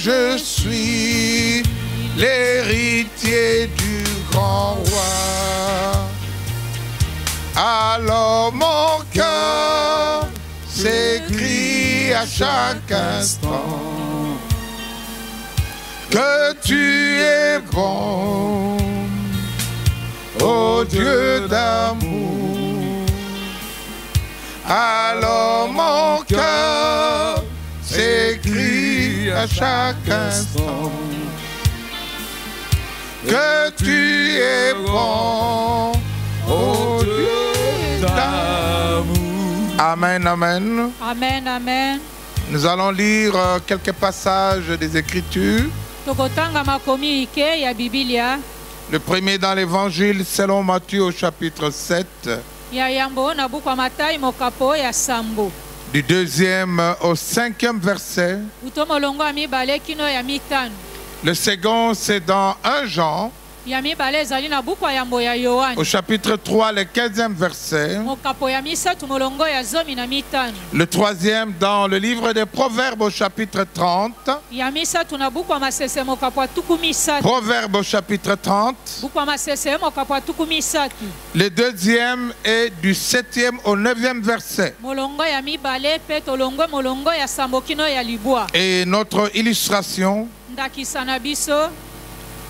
je suis l'héritier du grand roi. Alors mon cœur s'écrie à chaque instant que tu es bon, ô Dieu d'amour. Alors mon cœur s'écrie à chaque instant que tu es bon, ô Dieu d'amour. Amen, amen. Amen, amen. Nous allons lire quelques passages des Écritures. Le premier dans l'Évangile selon Matthieu au chapitre 7. Du 2e au 5e verset. Le second c'est dans 1 Jean. Au chapitre 3, le 15e verset. Le troisième dans le livre des Proverbes au chapitre 30. Proverbes au chapitre 30. Le deuxième est du 7e au 9e verset. Et notre illustration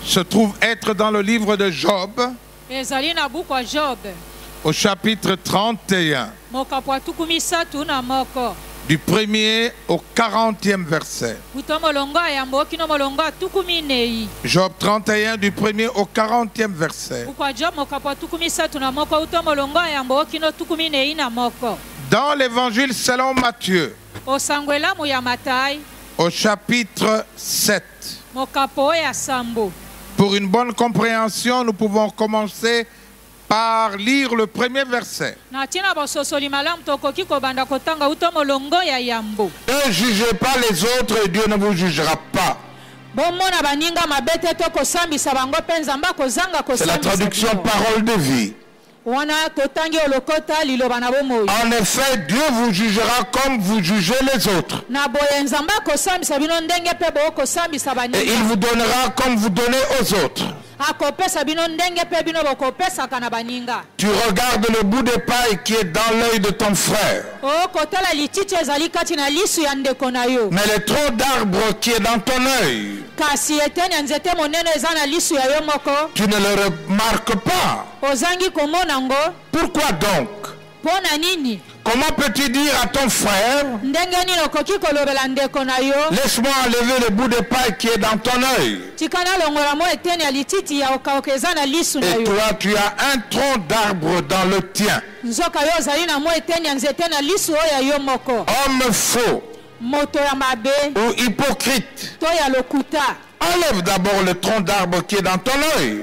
se trouve être dans le livre de Job, au chapitre 31, du 1er au 40e verset. Job 31, du 1er au 40e verset. Dans l'évangile selon Matthieu, au chapitre 7. Pour une bonne compréhension, nous pouvons commencer par lire le premier verset. Ne jugez pas les autres et Dieu ne vous jugera pas. C'est la traduction parole de vie. En effet, Dieu vous jugera comme vous jugez les autres. Et il vous donnera comme vous donnez aux autres. Tu regardes le bout de paille qui est dans l'œil de ton frère, mais le tronc d'arbre qui est dans ton œil, tu ne le remarques pas. Pourquoi donc? Comment peux-tu dire à ton frère, laisse-moi enlever le bout de paille qui est dans ton œil, et toi tu as un tronc d'arbre dans le tien? Homme faux ou hypocrite, enlève d'abord le tronc d'arbre qui est dans ton œil.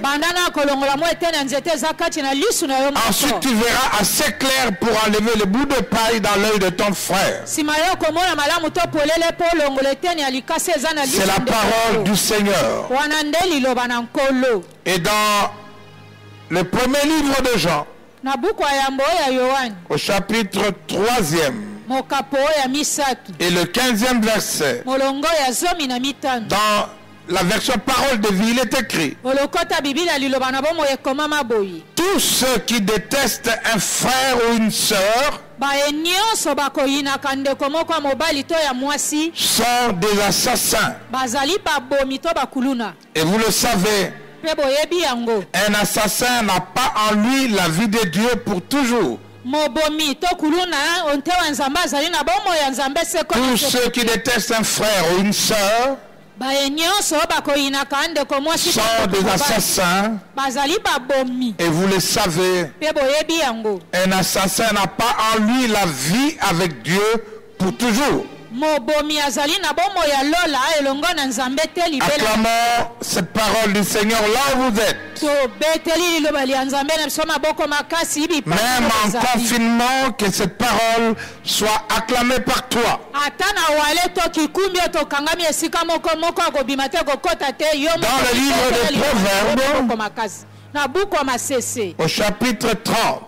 Ensuite tu verras assez clair pour enlever le bout de paille dans l'œil de ton frère. C'est la parole du Seigneur. Et dans le premier livre de Jean, au chapitre 3e, et le 15e verset, dans la version parole de vie, il est écrit: tous ceux qui détestent un frère ou une sœur sont des assassins. Et vous le savez, un assassin n'a pas en lui la vie de Dieu pour toujours. Tous ceux qui détestent un frère ou une sœur sont des assassins. Et vous le savez, un assassin n'a pas en lui la vie avec Dieu pour toujours. Acclamons cette parole du Seigneur là où vous êtes. Même en confinement, que cette parole soit acclamée par toi. Dans le livre des Proverbes, au chapitre 30,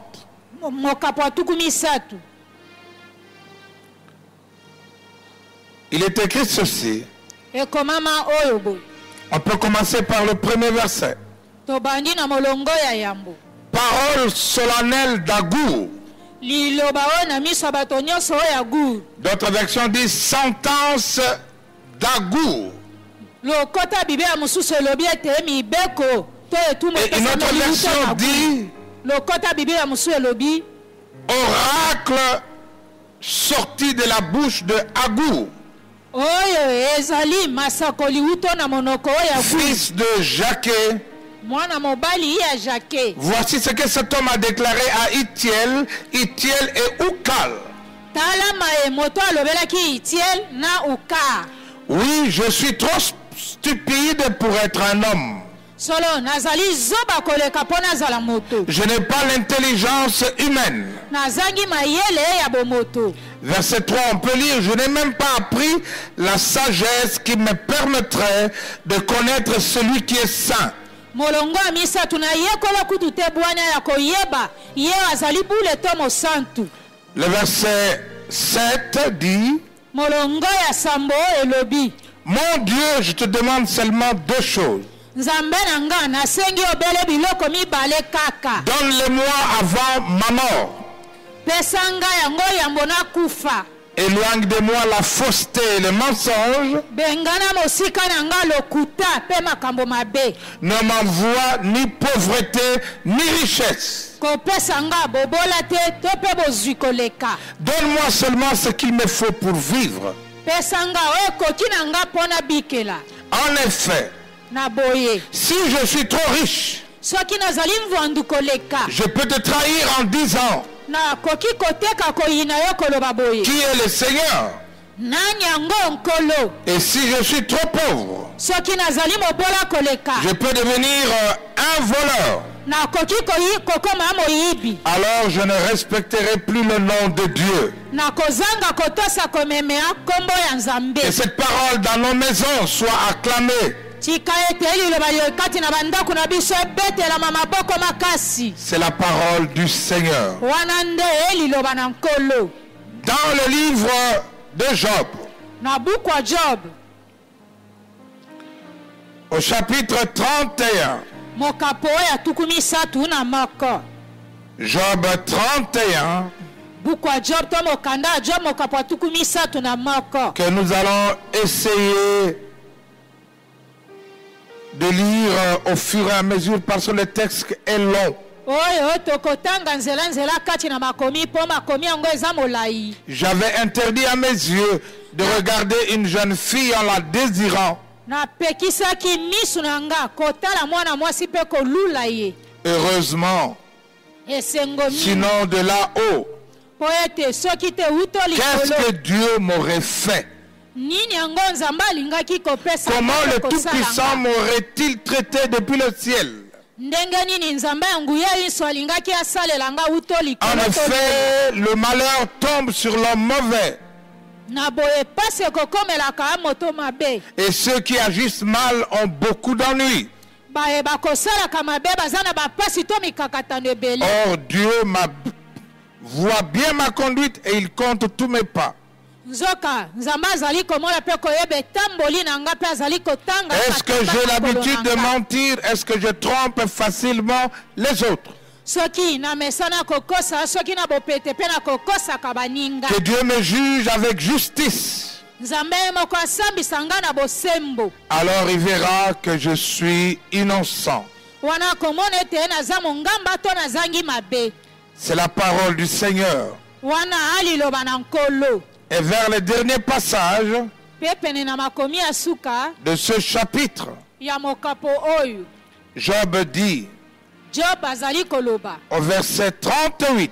il est écrit ceci: On peut commencer par le premier verset. Parole solennelle d'Agour. D'autres versions disent sentence d'Agour. Et une autre version dit oracle sorti de la bouche de Agour, fils de Jaquet. Voici ce que cet homme a déclaré à Itiel, Itiel et Ukal. Oui, je suis trop stupide pour être un homme. Je n'ai pas l'intelligence humaine. Verset 3, on peut lire, je n'ai même pas appris la sagesse qui me permettrait de connaître celui qui est saint. Le verset 7 dit, mon Dieu, je te demande seulement deux choses. Donne-le-moi avant ma mort. Éloigne de moi la fausseté et le mensonge. Ne m'envoie ni pauvreté ni richesse. Donne-moi seulement ce qu'il me faut pour vivre. En effet, si je suis trop riche, je peux te trahir en disant qui est le Seigneur. Et si je suis trop pauvre, je peux devenir un voleur. Alors je ne respecterai plus le nom de Dieu. Que cette parole dans nos maisons soit acclamée. C'est la parole du Seigneur. Dans le livre de Job, au chapitre 31, Job 31, que nous allons essayer de lire au fur et à mesure parce que le texte est long. J'avais interdit à mes yeux de regarder une jeune fille en la désirant. Heureusement, sinon de là-haut, qu'est-ce que Dieu m'aurait fait? Comment le Tout-Puissant m'aurait-il traité depuis le ciel? En effet, le malheur tombe sur l'homme mauvais. Et ceux qui agissent mal ont beaucoup d'ennuis. Or, Dieu voit bien ma conduite et il compte tous mes pas. Est-ce que j'ai l'habitude de mentir? Est-ce que je trompe facilement les autres? Que Dieu me juge avec justice. Alors il verra que je suis innocent. C'est la parole du Seigneur. Et vers le dernier passage de ce chapitre, Job dit au verset 38,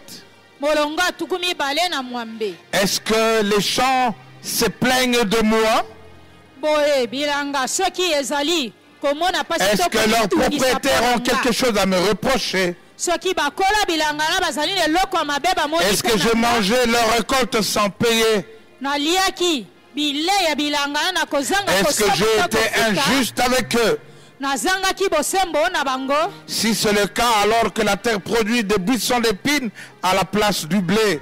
est-ce que les gens se plaignent de moi? Est-ce que leurs propriétaires ont quelque chose à me reprocher? Est-ce que je mangeais leur récolte sans payer? Est-ce que j'ai été injuste avec eux? Si c'est le cas, alors que la terre produit des buissons d'épines à la place du blé,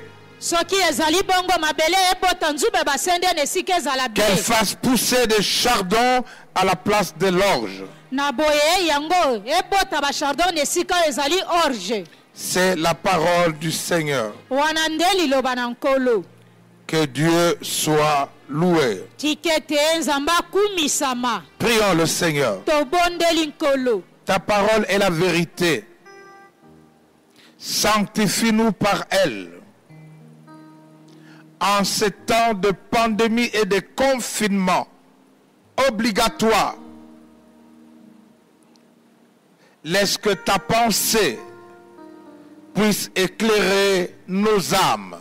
Qu'elle fasse pousser des chardons à la place de l'orge. C'est la parole du Seigneur. Que Dieu soit loué. Prions le Seigneur. Ta parole est la vérité. Sanctifie-nous par elle. En ces temps de pandémie et de confinement obligatoire, laisse que ta pensée puisse éclairer nos âmes,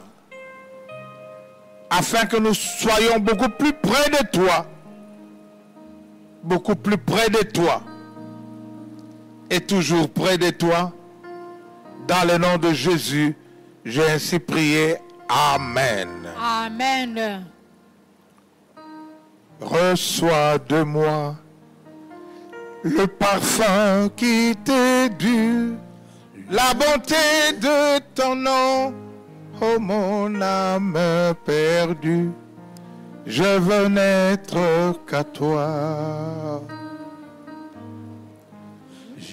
afin que nous soyons beaucoup plus près de toi, beaucoup plus près de toi, et toujours près de toi. Dans le nom de Jésus, j'ai ainsi prié. Amen. Amen. Reçois de moi le parfum qui t'est dû, la bonté de ton nom, ô mon âme perdue. Je veux n'être qu'à toi.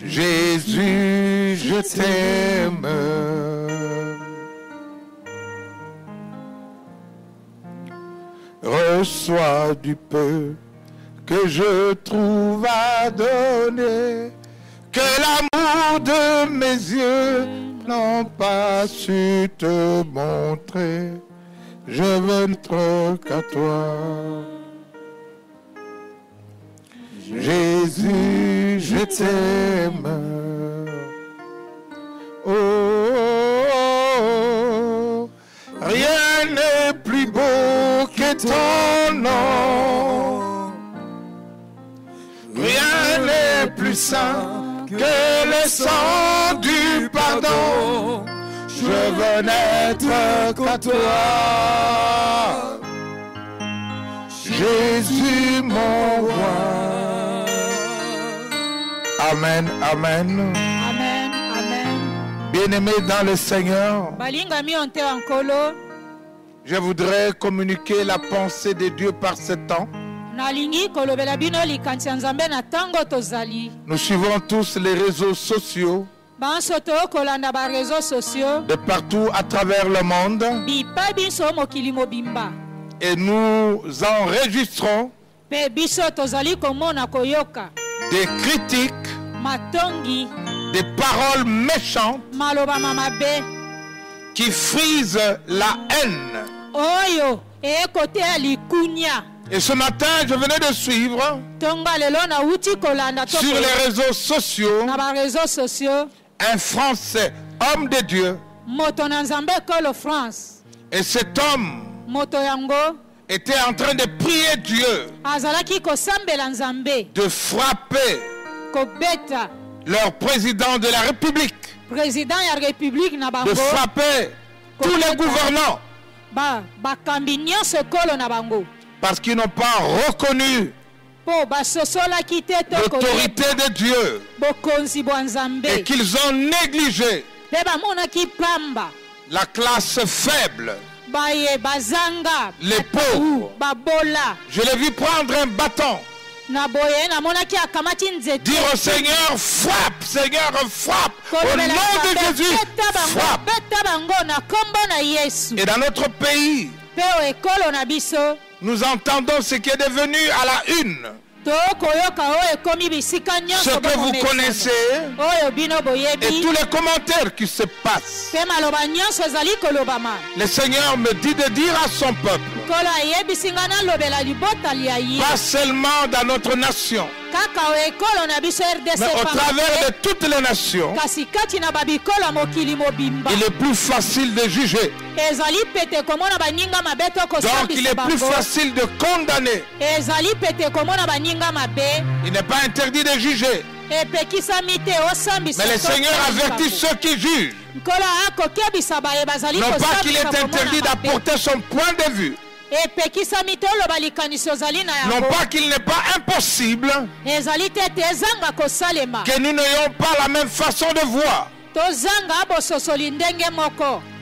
Jésus, je t'aime. Reçois du peu que je trouve à donner, que l'amour de mes yeux n'ont pas su te montrer. Je veux n'être qu'à toi. Jésus, je t'aime. Oh, oh, oh, rien n'est plus beau que ton nom. Rien n'est plus saint que le sang du pardon. Je veux n'être qu'à toi. Jésus mon roi. Amen, amen. Amen, amen. Bien-aimés dans le Seigneur, je voudrais communiquer la pensée de Dieu par ce temps. Nous suivons tous les réseaux sociaux de partout à travers le monde et nous enregistrons des critiques, des paroles méchantes qui frisent la haine. Et ce matin, je venais de suivre sur les réseaux sociaux un Français, homme de Dieu. Et cet homme était en train de prier Dieu de frapper leur président de la République, de frapper tous les gouvernants parce qu'ils n'ont pas reconnu l'autorité de Dieu et qu'ils ont négligé la classe faible, les pauvres. Je l'ai vu prendre un bâton, dire au Seigneur, frappe, Seigneur, frappe, au nom de Jésus, frappe. Et dans notre pays, nous entendons ce qui est devenu à la une. Ce que vous connaissez et tous les commentaires qui se passent. Le Seigneur me dit de dire à son peuple, pas seulement dans notre nation, mais au travers de toutes les nations, il est plus facile de juger. Donc il est plus facile de condamner. Il n'est pas interdit de juger. Mais le Seigneur avertit ceux qui jugent. Non pas qu'il est interdit d'apporter son point de vue. Non pas qu'il n'est pas impossible que nous n'ayons pas la même façon de voir.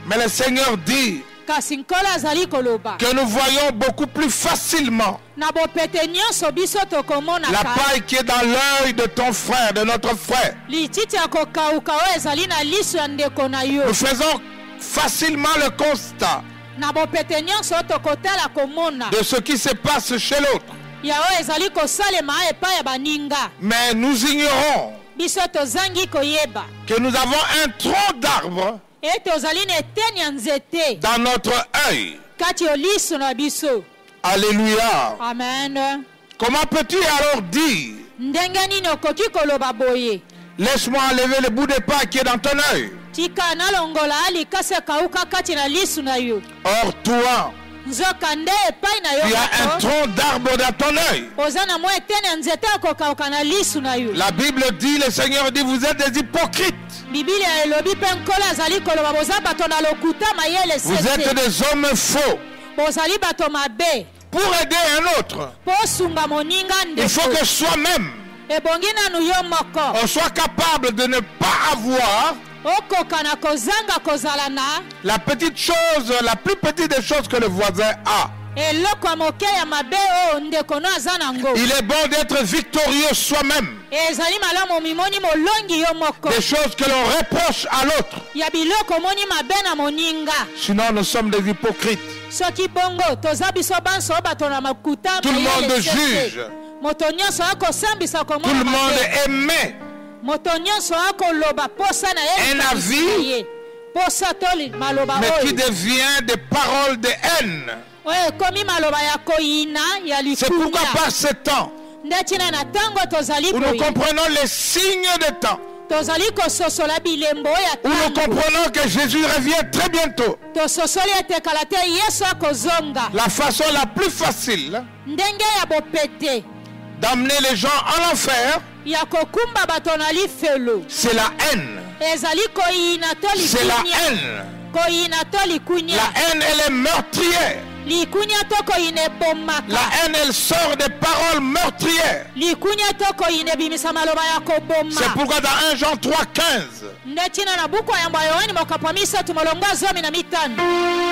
Mais le Seigneur dit kasi nkolo azali koloba que nous voyons beaucoup plus facilement na bopete nyonso biso tokomona la paille qui est dans l'œil de ton frère, de notre frère. lititi ya kokauka oyo ezali na liso ya ndeko na yo Nous faisons facilement le constat na bopete nyonso oyo tokotala komona de ce qui se passe chez l'autre. ya oyo ezali kosalema epai ya baninga Mais nous ignorons biso tozangi koyeba que nous avons un tronc d'arbre ete ozali na eteni ya nzete dans notre œil. kati ya liso na biso. Alléluia. Amen. Comment peux-tu alors dire, ndenge nini okoki koloba boye laisse-moi enlever le bout de paille qui est dans ton œil? tika nalongola alikasi ekauka kati na lisu na yo Or toi, nzoka nde epai na tu yo as un moko tronc d'arbre dans ton œil. oza na mwa eteni ya nzete akokauka na lisu na yo. La Bible dit, le Seigneur dit, vous êtes des hypocrites. bibilia elobi mpe nkolo azali koloba boza bato na lokuta mayele Vous êtes sese des hommes faux. bozali bato mabe Pour aider un autre, mpo osunga moninga il faut ndeko que soi-même, ebongi nanu yo moko on soit capable de ne pas avoir okoka na kozanga kozala na la petite chose, la plus petite des choses que le voisin a. eloko ya moke ya mabe oyo ndeko no aza nango. Il est bon d'être victorieux soi-même. ezali malamu mimoni molongi yo moko Des choses que l'on reproche à l'autre. ya biloko moni mabe na moninga. Sinon, nous sommes des hypocrites. soki bongo toza biso banso oyo bato na makuta Tout le mayele monde sese. juge. moto nyonso akosambisa Tout le komona monde mabe. émet moto nyonso akoloba posa na ye Un likanisi avis, na ye. posa to maloba mais qui oyo devient des paroles de haine. oyo ekomi maloba ya koyina ya C'est pourquoi likunya par ce temps nde tina na ntango tozali où nous boye comprenons les signes de temps, tozali kososola bilembo oyo où ya nous ntango comprenons que Jésus revient très bientôt. tososoli etekala te yesu akozonga La façon la plus facile ndenge ya bopete d'amener les gens en enfer, ya kokumba bato na lifelo c'est la haine. ezali koyina to C'est la likunya haine. koyina to likunya La haine, elle est meurtrière. likunya to koyina ebomaka La haine, elle sort des paroles meurtrières. likunya to koyina ebimisa maloba ya koboma. C'est pourquoi dans 1 Jean 3,15, nde tina na buku ya yambo ya yohani mokapo misato molongo ya 15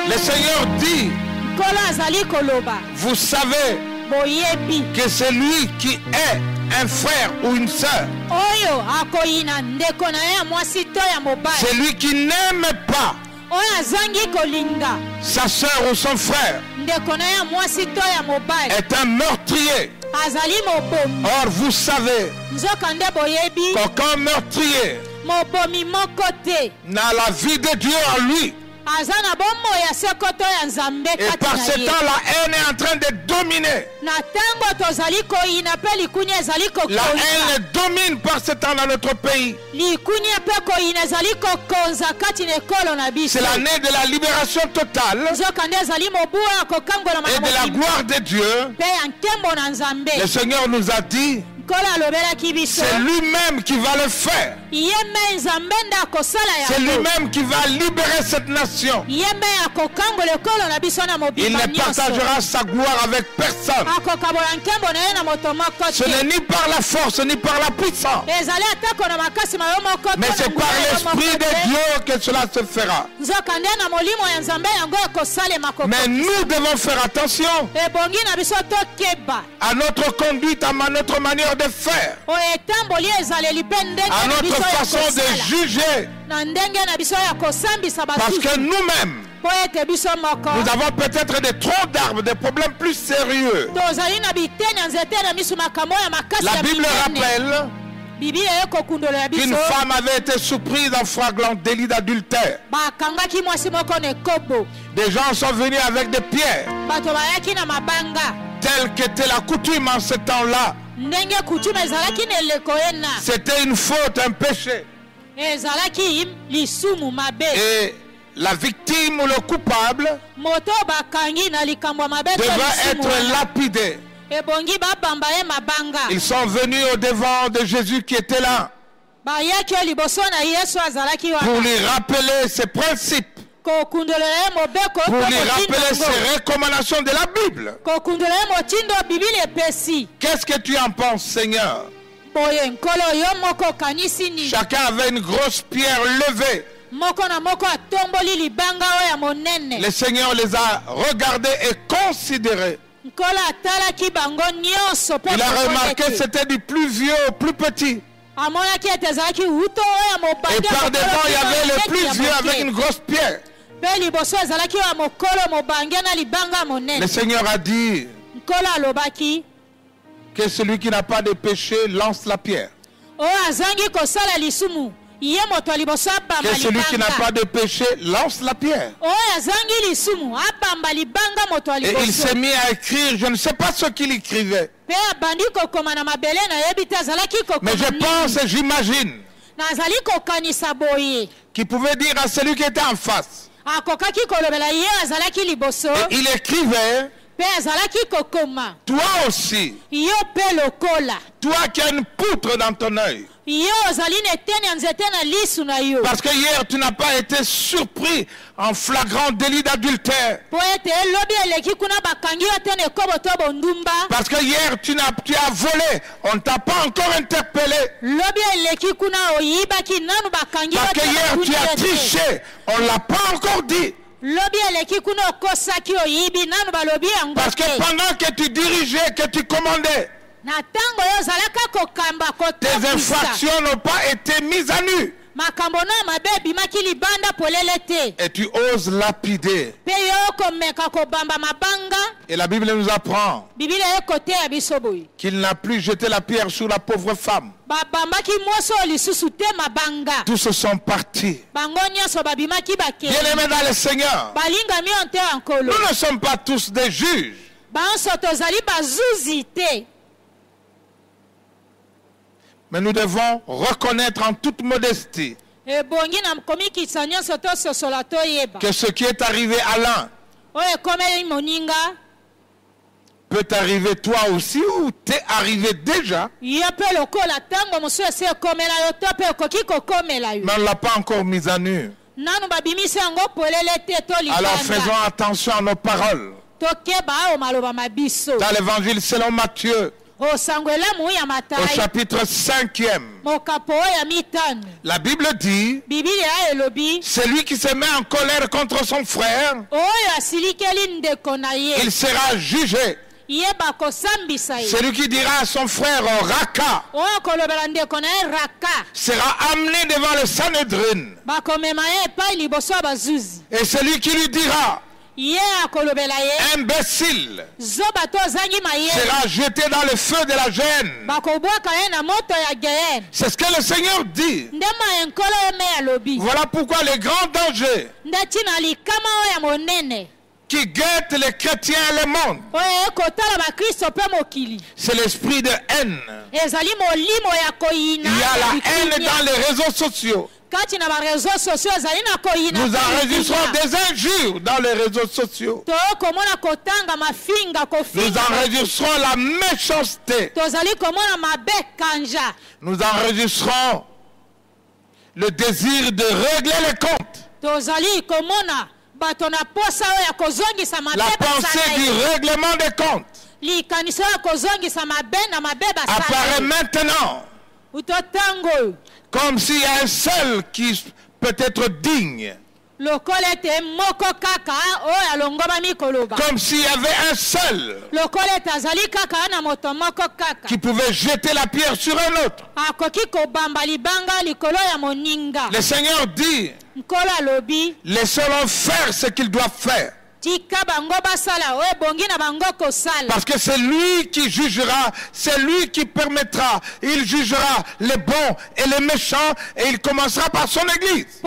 le Seigneur dit, nkolo azali koloba vous savez boyebi que c'est lui qui est un frère ou une sœur. oyo akoyina ndeko na ye ya mwasi to ya mobali C'est lui qui n'aime pas oyo azangi kolinga sa sœur ou son frère ndeko na ye ya mwasi to ya mobali est un meurtrier. azali mobomi. Or, vous savez nzoka nde boyebi qu'aucun meurtrier mobomi moko te n'a la vie de Dieu en lui. aza na bomoi ya sekoto ya nzambe Et par kati ce na ye temps, la haine est en train de dominer. na ntango tozali koyina mpe likunya ezali La kokonza haine domine par ce temps dans notre pays. likunya mpe koyina ezali kokonza kati na ekolo na biso C'est l'année de la libération totale nzoka nde ezali mobuwa ya kokangola et de la gloire de Dieu. mpe ya nkembo na nzambe. Le Seigneur nous a dit, nkolo alobelaki biso c'est lui-même qui va le faire. ye mpe nzambe nde akosala C'est yango lui-même qui va libérer cette nation. ye mpe akokangola ekolo na biso na Il mobimba ne nyonso partagera sa gloire avec personne. akokabola nkembo na ye na moto moko Ce te n'est ni par la force ni par la puissance, ezali atako na makasi mayo moko to mais na c'est nguya par yo moko l'Esprit de te. Dieu que cela se fera. nzoka nde na molimo ya nzambe yango ekosalema Mais nous devons faire attention ebongi na biso tokeba à notre conduite, à notre manière de faire, oyo etamboli ezaleli mpe ndenge à na notre biso ya façon de kosala juger. na ndenge na biso ya kosambisa Parce basusu que nous-mêmes, mpo ete biso moko nous avons peut-être des troncs d'arbres, des problèmes plus sérieux. tozali na biteni ya nzete na miso makambo ya makasi La ya Bible minene rappelle bibilia ekokundolo ya qu'une biso femme avait été surprise en flagrant délit d'adultère. bakangaki mwasi moko na ekobo Des gens sont venus avec des pierres, bato bayaki na mabanga telle qu'était la coutume en ce temps-là. ndenge kutume ezalaki na eleko ye na C'était une faute, un péché. ezalaki lisumu mabe Et la victime ou le coupable moto bakangi na likambo ya mabe to devait lisumu être wana. lapidé. ebongi babamba ye mabanga Ils sont venus au devant de Jésus qui était là bayaki oyo liboso na yesu azalaki pour wana lui rappeler ses principes, kokundolela ye mobeko pour to lui rappeler motindo ses yango. recommandations de la Bible. kokundolela ye motindo bibili epesi Qu'est-ce que tu en penses, Seigneur? boye nkolo yo moko okanisi nini Chacun avait une grosse pierre levée Le Seigneur les a regardés et considérés. Il a remarqué que c'était du plus vieux au plus petit. Et par devant, il y avait le plus vieux avec une grosse pierre. Le Seigneur a dit que celui qui n'a pas de péché lance la pierre. Que celui qui n'a pas de péché lance la pierre. Et il s'est mis à écrire, je ne sais pas ce qu'il écrivait. Mais je pense et j'imagine qu'il pouvait dire à celui qui était en face. Et il écrivait, toi aussi, toi qui as une poutre dans ton œil. Parce que hier tu n'as pas été surpris en flagrant délit d'adultère. Parce que hier tu as volé, on ne t'a pas encore interpellé. Parce que hier tu as triché, on ne l'a pas encore dit. Parce que pendant que tu dirigeais, que tu commandais, tes infractions n'ont pas été mises à nu. Et tu oses lapider. Et la Bible nous apprend qu'il n'a plus jeté la pierre sur la pauvre femme. Tous se sont partis. Bien-aimés dans le Seigneur, nous ne sommes pas tous des juges. Mais nous devons reconnaître en toute modestie que ce qui est arrivé à l'un peut arriver toi aussi ou t'est arrivé déjà. Mais on ne l'a pas encore mis à nu. Alors faisons attention à nos paroles. Dans l'évangile selon Matthieu, au chapitre 5e, la Bible dit, celui qui se met en colère contre son frère, il sera jugé. Celui qui dira à son frère Raka sera amené devant le Sanhédrin. Et celui qui lui dira imbécile sera jeté dans le feu de la gêne. C'est ce que le Seigneur dit. Voilà pourquoi les grands dangers qui guettent les chrétiens et le monde, c'est l'esprit de haine. Il y a la haine dans les réseaux sociaux. Nous enregistrons des injures dans les réseaux sociaux. Nous enregistrons la méchanceté. Nous enregistrons le désir de régler les comptes. La pensée du règlement des comptes apparaît maintenant comme s'il y a un seul qui peut être digne. Comme s'il y avait un seul qui pouvait jeter la pierre sur un autre. Le Seigneur dit, laissons-le faire ce qu'il doit faire. Parce que c'est lui qui jugera, c'est lui qui permettra, il jugera les bons et les méchants et il commencera par son église.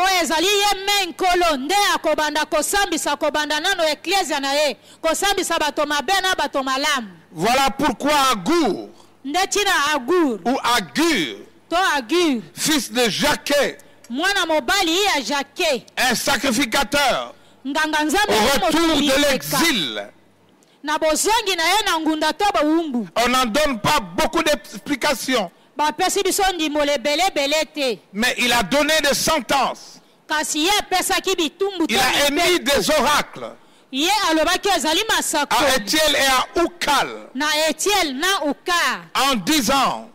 Voilà pourquoi Agur ou Agur, fils de Jacquet, un sacrificateur, au retour de l'exil, on n'en donne pas beaucoup d'explications, mais il a donné des sentences, il a émis des oracles à Étienne et à Ukal en disant,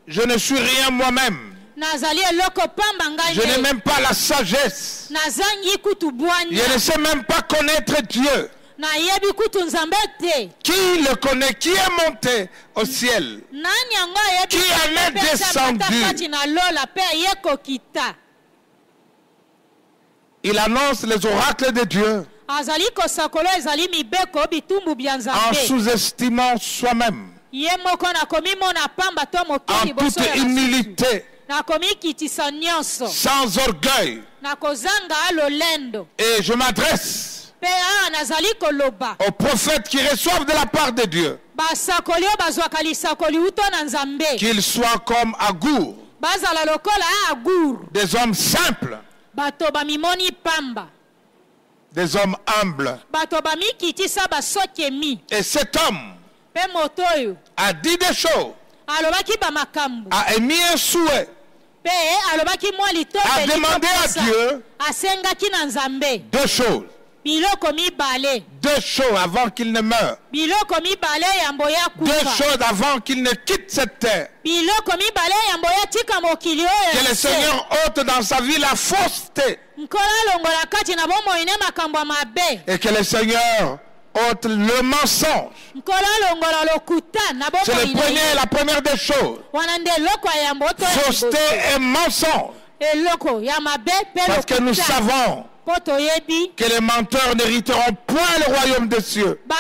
je ne suis rien moi-même, Je n'ai même pas la sagesse. Je ne sais même pas connaître Dieu. Qui le connaît? Qui est monté au ciel? Qui en est descendu? Il annonce les oracles de Dieu en sous-estimant soi-même, en toute humilité, sans orgueil. Et je m'adresse aux prophètes qui reçoivent de la part de Dieu, qu'ils soient comme Agour, des hommes simples, des hommes humbles. Et cet homme a dit des choses, a émis un souhait, a demandé à Dieu deux choses. Deux choses avant qu'il ne meure. Deux choses avant qu'il ne quitte cette terre. Que le Seigneur ôte dans sa vie la fausseté. Et que le Seigneur ôte le mensonge. C'est la première des choses. Fausseté et mensonge. Parce que nous savons que les menteurs n'hériteront point le royaume des cieux. Et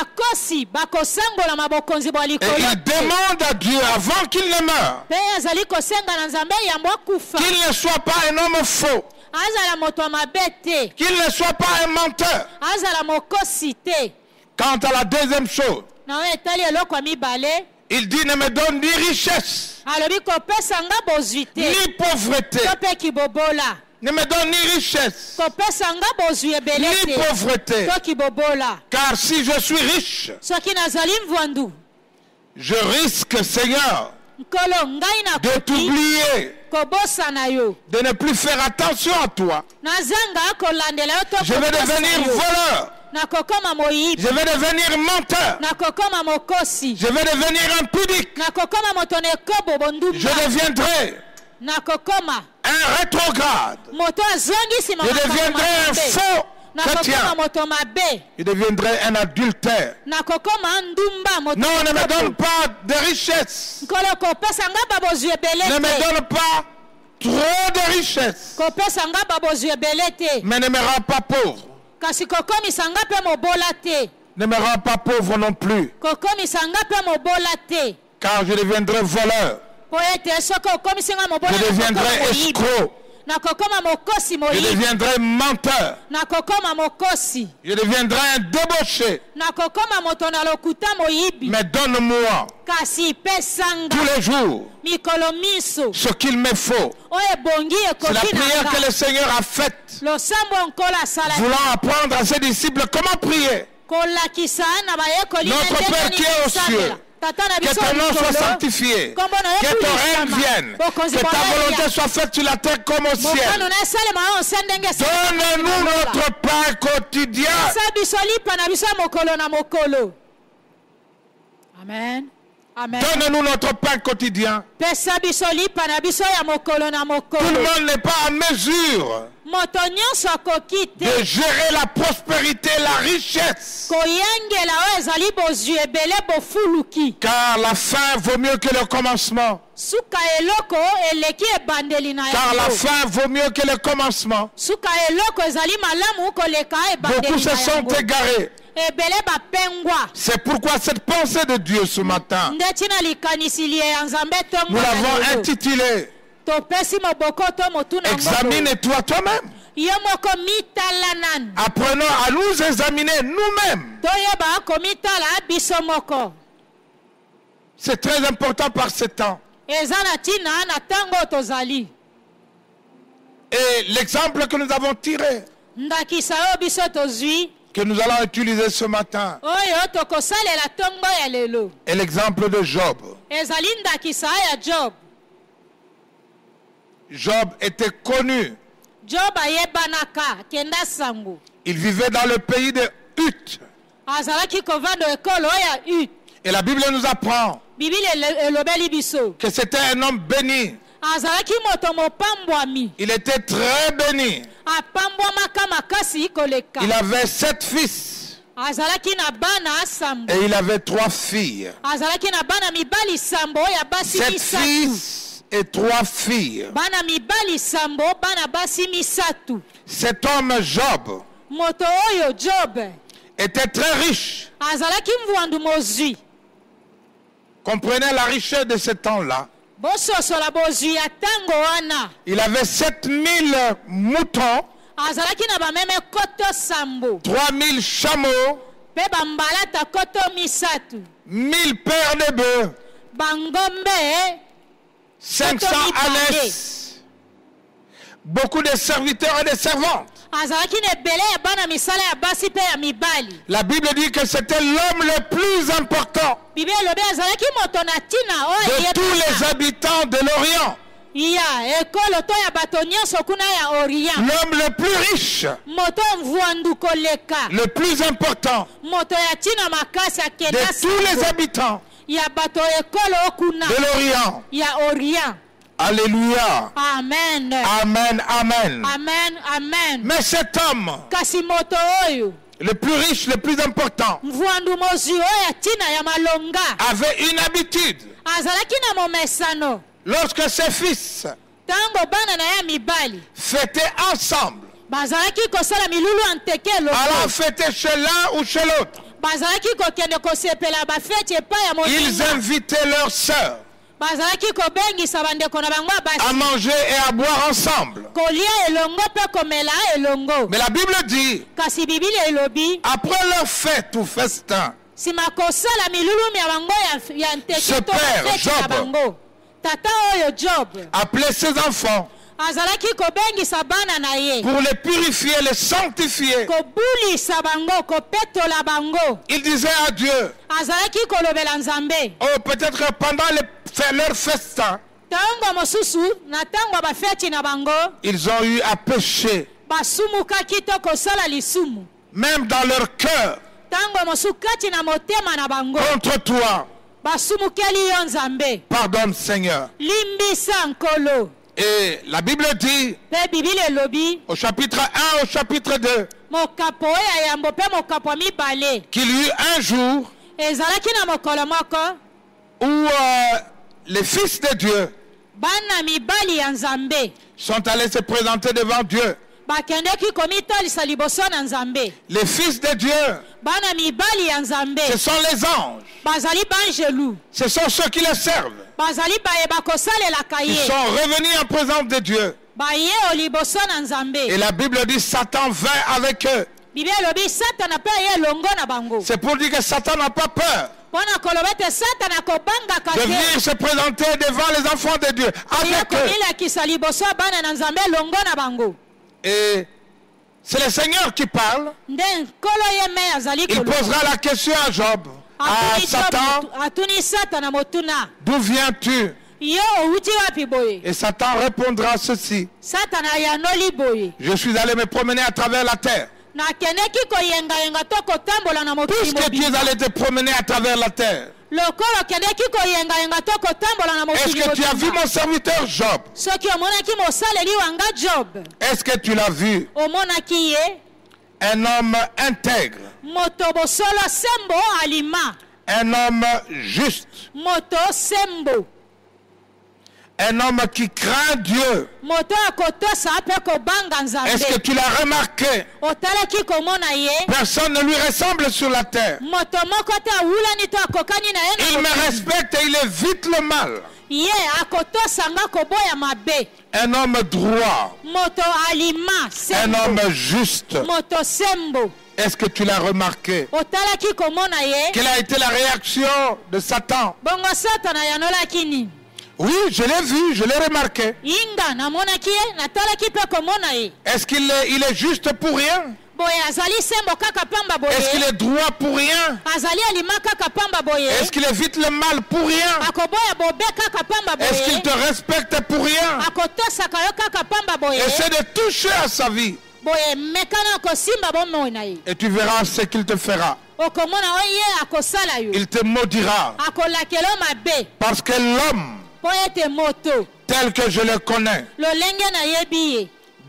il demande à Dieu avant qu'il ne meure qu'il ne soit pas un homme faux, qu'il ne soit pas un menteur. Quant à la deuxième chose, il dit: ne me donne ni richesse ni pauvreté. Ne me donne ni richesse ni pauvreté. Car si je suis riche, je risque, Seigneur, de t'oublier, de ne plus faire attention à toi. Je vais devenir voleur. Je vais devenir menteur. Je vais devenir impudique. Je deviendrai un rétrograde. Je deviendrai un faux chrétien. Je deviendrai un adultère. Non, ne me donne pas de richesse. Ne me donne pas trop de richesse. Mais ne me rends pas pauvre. Ne me rends pas pauvre non plus. Car je deviendrai voleur. Je deviendrai escroc. Je deviendrai menteur. Je deviendrai un débauché. Mais donne-moi tous les jours ce qu'il me faut. C'est la prière que le Seigneur a faite, voulant apprendre à ses disciples comment prier. Notre Père qui est aux cieux, que ton nom soit sanctifié, que ton règne vienne, que ta volonté soit faite sur la terre comme au ciel. Donne-nous notre pain quotidien. Amen. Amen. Donne-nous notre pain quotidien. Tout le monde n'est pas en mesure de gérer la prospérité, la richesse. Car la fin vaut mieux que le commencement. Car la fin vaut mieux que le commencement. Beaucoup se sont égarés. C'est pourquoi cette pensée de Dieu ce matin, nous l'avons intitulée Examine-toi toi-même. Apprenons à nous examiner nous-mêmes. C'est très important par ce temps. Et l'exemple que nous avons tiré, que nous allons utiliser ce matin, est l'exemple de Job. Job était connu. Il vivait dans le pays de Hut. Et la Bible nous apprend que c'était un homme béni. azalaki moto mopambwami. Il était très béni. Apambwamaka makasi koleka. Il avait 7 fils Azalaki na bana sambo. et il avait 3 filles. Azalaki na bana mibali sambo ya basi 7 misatu. fils et 3 filles. Bana mibali sambo bana basi misatu. Cet homme Job Moto oyo Job était très riche. azalaki mvwandu mozwi. Comprenez la richesse de ce temps-là. Bososola bozwi ya tango wana. Il avait 7000 moutons, Azalaki na bameme koto sambo. 3000 chameaux, Pe bambalata koto misatu. 1000 paires de bœufs, Bangombe 500 ânes, beaucoup de serviteurs et de servantes. azalaki na ebele ya bana misala ya basi pe ya mibali. La Bible dit que c'était l'homme le plus important Biblia elobi azalaki moto na ntina oyo de tous les habitants de l'Orient. ya ekolo to ya bato nyonso kuna ya Orient. L'homme le plus riche, Moto mvwandu koleka. le plus important Moto ya ntina makasi de akenda tous les sango habitants ya bato ekolo okuna de l'Orient. ya Orient. Alléluia. Amen. Amen, amen. Amen. Amen. Mais cet homme, Kasi moto oyo le plus riche, le plus important, mvwandu mozwi oyo ya ntina ya malonga avait une habitude. azalaki na momesano. Lorsque ses fils Tango bana na ya mibali fêtaient ensemble, bazalaki kosala milulu anteke allant elongo. fêter chez l'un ou chez l'autre, Bazalaki kokende kosepela bafeti epai ya ils moninga. invitaient leurs sœurs Bazalaki kobengisa bandeko na bango ya à basi manger et à boire ensemble. kolia elongo mpe komela elongo. Mais la Bible dit, Kasi Biblia elobi après leur fête ou festin, sima kosala milulu ya bango ya nteke Ce to père, bafeti na Job, bango. Tata oyo Job appelait ses enfants azalaki kobengisa bana na ye pour les purifier, les sanctifier. kobulisa bango kopetola bango. Il disait à Dieu, Azalaki kolobela Nzambe oh, peut-être que pendant leur festin, tango mosusu na tango ya bafeti na bango ils ont eu à pécher, basumukaki to kosala lisumu. même dans leur cœur, Tango mosusu kati na motema na bango contre toi. basumukeli yo Nzambe. Pardonne, Seigneur. Limbisa nkolo. Et la Bible dit, Pe Biblia elobi au chapitre 1, au chapitre 2, mokapo ya yambo pe mokapo ya mibale qu'il y eut un jour ezalaki na mokolo moko où les fils de Dieu bana mibali ya Nzambe sont allés se présenter devant Dieu. bakendeki komitolisa liboso na Nzambe. Les fils de Dieu, Bana mibali ya Nzambe ce sont les anges. bazali banjelu, Ce sont ceux qui les servent. bazali bayeba kosalelaka Ils ye, sont revenus en présence de Dieu. baye o liboso na Nzambe. Et la Bible dit Satan vint avec eux. Biblia elobi Satana mpe ye elongo na bango. C'est pour dire que Satan n'a pas peur Mpona koloba ete Satana kobangaka de venir te se présenter devant les enfants de Dieu ye avec eux. komilakisa liboso ya bana na Nzambe elongo na bango. Et c'est le Seigneur qui parle. Nde nkolo ye me azali Il koloba. posera la question à Job. À Satan, Atuni Satana motuna d'où viens-tu? yo outi wapi boye? Et Satan répondra ceci. Satana yanoli boye Je suis allé me promener à travers la terre. nakendeki koyengayenga to kotambola na mokili Puisque tu es mobimba. allé te promener à travers la terre, Lokolo okendeki koyengayenga to kotambola na est-ce mokili que tu as vu mobimba. mon serviteur Job? Soki omonaki mosaleli wanga Job, Est-ce que tu l'as vu? omonaki ye Un homme intègre, moto bosolo sembo alima, un homme juste, moto sembo, un homme qui craint Dieu. moto akotosa mpe kobanga Est-ce que Nzambe. tu l'as remarqué? Otalaki komona ye Personne ne lui ressemble sur la terre. moto moko te awulani to akokani na ye na Il me mokili. respecte et il évite le mal. Ye akotosanga koboya mabe, Un homme droit, moto alima un sembo, homme juste. moto sembo. Est-ce que tu l'as remarqué? Otalaki komona ye Quelle a été la réaction de Satan? bongo Satana yanolaki nini? Oui, je l'ai vu, je l'ai remarqué. Inga namonaki ye natalaki mpe komona ye Est-ce qu'il est juste pour rien? boye azali sembo kaka pamba boye, Est-ce qu'il est droit pour rien? azali alima kaka pamba boye, Est-ce qu'il évite le mal pour rien? akoboya bobe kaka pamba Est-ce qu'il boye, te respecte pour rien? akotosaka yo kaka pamba boye, Essaie de toucher à sa vie boye mekana kosimba bomoi na ye, et tu verras ce qu'il te fera. okomona oyo ye akosala yo, Il te maudira akolakela yo mabe parce que l'homme po ete moto tel que je le connais, lolenge na yebi ye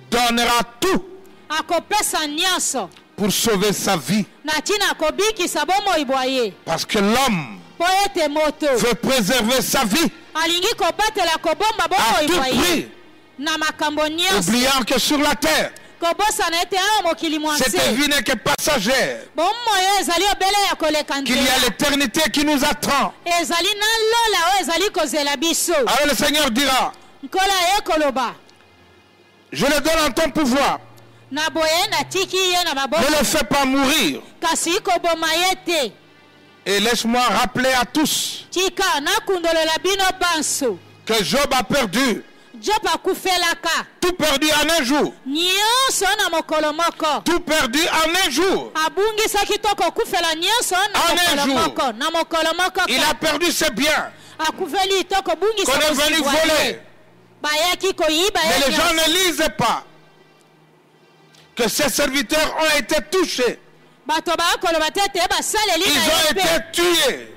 donnera tout akopesa nyonso pour sauver sa vie. na ntina akobikisa bomoi bwa ye Parce que l'homme mpo ete moto veut préserver sa vie alingi kobatela kobomba à bomoi tout bwa ye prix, na makambo nyonso oubliant que sur la terre, kobosana ete awa mokili cette mwanse vie n'est que passagère, bomoi oyo ezali obele ya koleka qu'il y a nzela l'éternité qui nous attend. ezali na lola oyo ezali kozela biso Alors le Seigneur dira, nkola ye koloba je le donne en ton pouvoir, na boye natiki ye na ne maboko le fais pas mourir. kasi koboma ye te Et laisse-moi rappeler à tous tika nakundolola bino banso que Job a perdu, job akufelaka tout perdu en un jour, nyonso na mokolo moko tout perdu en un jour. abungisaki to kokufela nyonso En un na jour. mokolo moko na mokolo moko Il a perdu ses biens akufeli to kobungisa qu'on est venu bosi bwa ye. voler. bayaki koyiba Mais ye les gens nyonso. ne lisent pas que ses serviteurs ont été touchés. bato bakoloba te ete basaleli Ils na ont ye été mpe tués.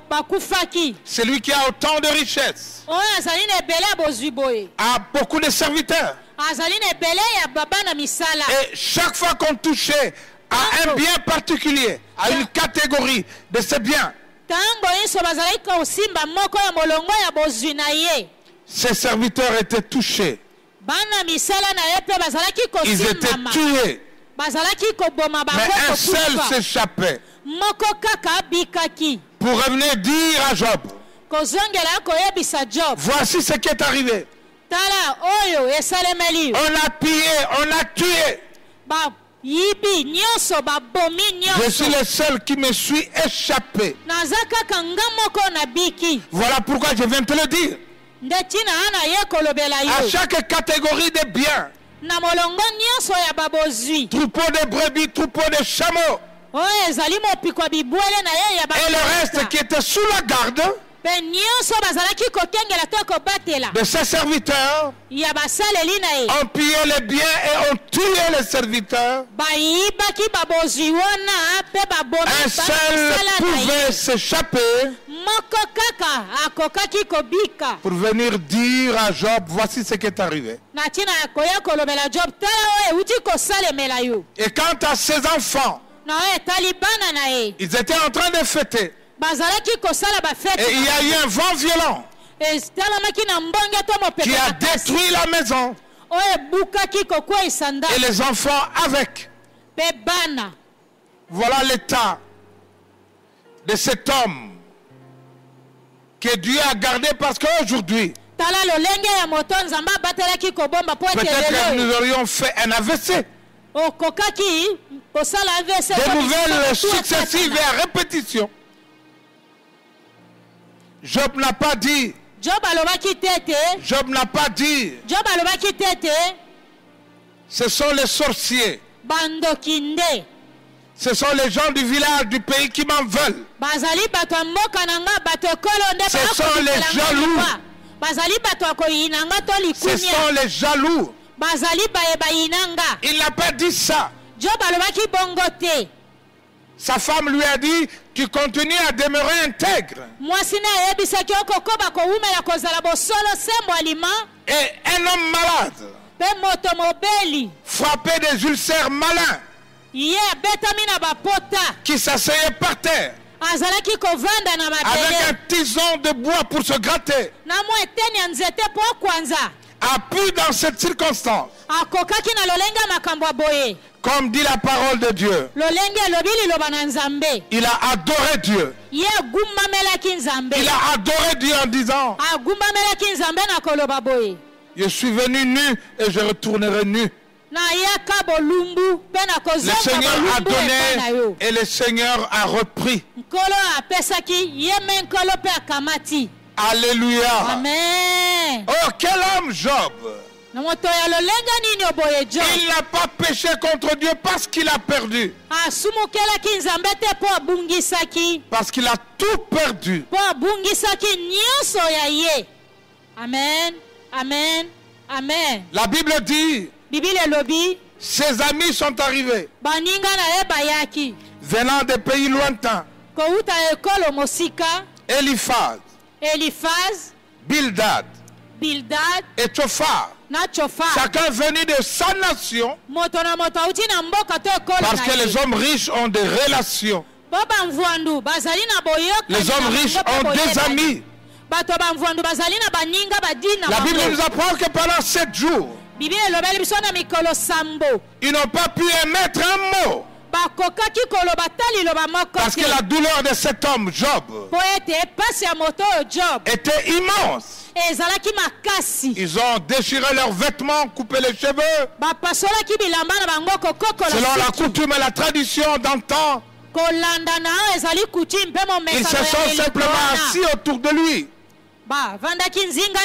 bakufaki Celui qui a autant de richesses oyo azali na ebele ya bozwi boye a beaucoup de serviteurs. azali na ebele ya bana misala Et chaque fois qu'on touchait à un bien particulier, à une catégorie de ces biens, ntango nyonso bazalaki kosimba moko ya molongo ya bozwi na ye ses serviteurs étaient touchés. bana misala na ye mpe bazalaki Ils étaient kosimbama tués. bazalaki koboma Mais bango un seul kokufa s'échappait moko kaka abikaki pour revenir dire à Job, kozongela koyebisa job voici ce qui est arrivé. tala oyo esalemeli On a pillé, on a tué. bayibi nyonso babomi Je suis nyonso le seul qui me suis échappé. naza kaka nga moko nabiki Voilà pourquoi je viens te le dire. nde ntina ana ye kolobela À yo chaque catégorie de biens, na molongo nyonso ya babozwi troupeau de brebis, troupeau de chameaux, oyo ezali mopikwa bibwele na ye ya et le reste qui était sous la garde mpe nyonso bazalaki kokengela to kobatela de ses serviteurs, ya basaleli na ye ont pillé les biens et ont tué les serviteurs. bayibaki babozwi wana mpe babomi Un seul misala na pouvait ye s'échapper moko kaka akokaki kobika pour venir dire à Job, voici ce qui est arrivé. na ntina ya koya kolobela job tala oyo euti kosalemela yo Et quant à ses enfants, na oyo etali bana na ye ils étaient en train de fêter. bazalaki kosala bafete Et il y a eu un vent violent etalamaki na mbonge to mopepe qui a makasi détruit la maison oyo ebukaki kokweyisa et ndako les enfants avec. mpe bana Voilà l'état de cet homme que Dieu a gardé parce qu'aujourd'hui, tala lolenge ya moto nzambe abatelaki kobomba mpo ete peut-être que lelo nous aurions fait un AVC. okokaki kosala avc Des nouvelles successives et à répétition. Job n'a pas dit, job alobaki te ete Job n'a pas dit, job alobaki te ete ce sont les sorciers, bandoki nde ce sont les gens du village, du pays qui m'en veulent. bazali bato ya mboka na nga bato ekolo nde Ce sont les bakobikela nga jaloux. liwa bazali bato ya koyina nga to Ce likunia sont les jaloux. bazali baye bayina nga Il n'a pas dit ça. job alobaki bongo te Sa femme lui a dit, tu continues à demeurer intègre. mwasi na ayebisaki okokoba kowumela kozala bosolo sembo alima Et un homme malade, mpe moto mobeli frappé des ulcères malins, ye abetami na bapota qui s'asseyait par terre azalaki kovanda na avec un mabele tison de bois pour se gratter, na mwa eteni ya nzete mpo kwanza a pu dans cette circonstance, akokaki na lolenge ya makambo ya boye comme dit la parole de Dieu, lolenge elobi liloba na nzambe il a adoré Dieu. ye agumbamelaki nzambe Il a adoré Dieu en disant, agumbamelaki nzambe na koloba boye je suis venu nu et je retournerai nu. nayaka bolumbu mpe na Le kozonga Seigneur a bolumbu epai na donné yo et le Seigneur a repris. nkolo apesaki ye me nkolo mpe akamati Alléluia. amen Oh, quel homme Job. na moto ya lolenge nini oboye jo Il n'a pas péché contre Dieu parce qu'il a perdu. asumukelaki nzambe te mpo abungisaki Parce qu'il a tout perdu. mpo abungisaki nyonso ya ye amen amen amen La Bible dit, bibili elobi ses amis sont arrivés, baninga na ye bayaki venant des pays lointains. kowuta ekolo mosika Eliphaz, elifaz Bildad, Bildad et Tsophar. na Tsophar. Chacun venu de sa nation, Moto na moto auti na mboka to ekola parce na que ye. les hommes riches ont des relations. Bo bamvwandu bazali na boyoka. Les hommes riches ont des amis. Bato bamvwandu bazali na baninga badina. La Bible nous apprend que pendant 7 jours, Bible elobeli biso na mikolo sambo. ils n'ont pas pu émettre un mot. Bakokaki koloba taliloba moko Parce que la douleur de cet homme, Job, po ete epasi ya moto oyo Job était immense. ezalaki makasi. Ils ont déchiré leurs vêtements, coupé les cheveux. Bapasolaki bilamba na bango kokokola Selon la suki. coutume et la tradition d'antan, kolanda na oyo ezali coutume mpe ils se momesano sont ya simplement elikona. assis autour de lui. Bavandaki nzinga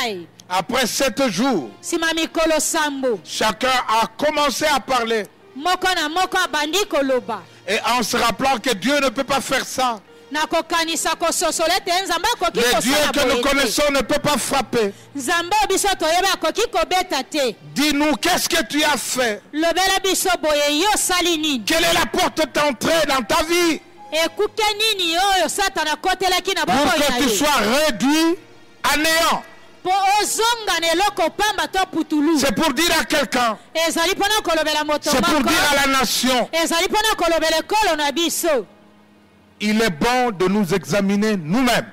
na ye. Après 7 jours, Nsima mikolo sambo chacun a commencé à parler. moko na moko abandi koloba Et en se rappelant que Dieu ne peut pas faire ça. na kokanisa kososola ete nzambe akoki Le Dieu kosala que nous boye te. connaissons ne peut pas frapper. Nzambe oyo biso toyebi akoki kobeta te. Dis-nous, qu'est-ce que tu as fait? Lobela biso boye yo osali nini. Quelle est la porte d'entrée dans ta vie Ekuke nini oyo satana akotelaki na pour bokoyi que na tu ye sois réduit à néant? po ozonga na eloko pamba to putulu. C'est pour dire à quelqu'un, Ezali mpona kolobela moto c'est pour moko. dire à la nation, Ezali mpona kolobela ekolo na biso. il est bon de nous examiner nous-mêmes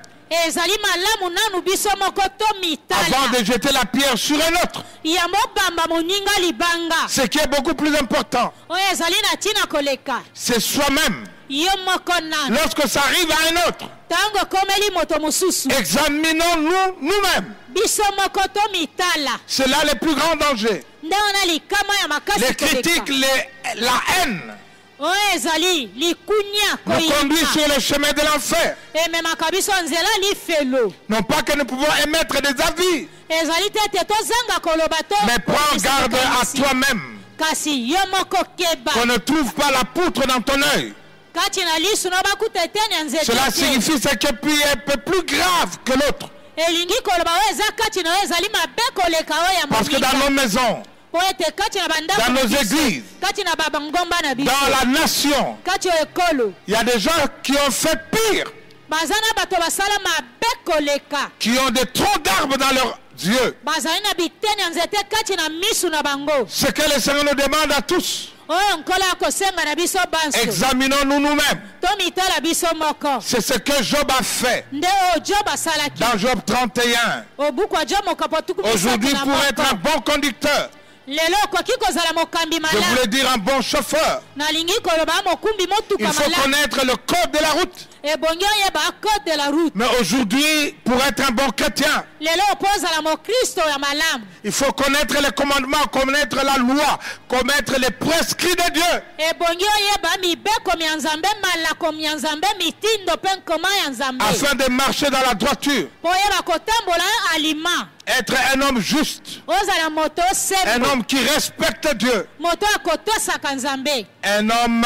Ezali malamu nanu biso moko to avant mitala. de jeter la pierre sur un autre. Ya mobamba moninga libanga. Ce qui est beaucoup plus important, Oyo ezali na tina koleka. c'est soi-même. Yo moko nanu. Lorsque ça arrive à un autre, Tango komeli moto mosusu. examinons-nous nous-mêmes. Biso moko to mitala. C'est là le plus grand danger. Nde wana likama ya makasi Les koleka. critiques, la haine Oyo ezali likunya nous conduit koyika. sur le chemin de l'enfer. Ememaka biso nzela lifelo. Non pas que nous pouvons émettre des avis, Ezali te ete tozanga koloba to. mais prends garde à toi-même Kasi yo moko keba. qu'on ne trouve pas la poutre dans ton œil. Kati na lisu no bakuta eteni ya nzete Cela te. signifie ce qui est un peu plus grave que l'autre. Elingi koloba oyo eza kati na oyo ezali mabe koleka oyo ya Parce que dans nos maisons, po ete kati na bandako dans na nos biso, églises, kati na babangomba na biso, dans la nation, kati oyo ekolo il y a des gens qui ont fait pire, baza na bato basala mabe koleka. qui ont des troncs d'arbres dans leurs yeux. Bazali na biteni ya nzete kati na misu na bango. Ce que le Seigneur nous demande à tous, Oyo nkola akosenga na biso banso. examinons-nous nous-mêmes. To mitala biso moko. C'est ce que Job a fait Nde oyo Job asalaki. dans Job 31. Obuku wa Job mokapo tuku Aujourd'hui, misato na pour être un moko. bon conducteur, Lelo okoki kozala mokambi je malamu. voulais dire un bon chauffeur, Nalingi koloba mokumbi il motuka faut malamu. connaître le code de la route. Ebongi oyeba code de la route. Mais aujourd'hui, pour être un bon chrétien, Lelo opozala mokristo ya malamu. il faut connaître les commandements, connaître la loi, connaître les prescrits de Dieu. Ebongi oyeba mibeko ya nzambe malako ya nzambe mitindo mpe nkoma ya nzambe. Afin de marcher dans la droiture, Po oyeba kotambola alima. être un homme juste, Ozala moto un sembo. homme qui respecte Dieu, Moto akotosaka nzambe. un homme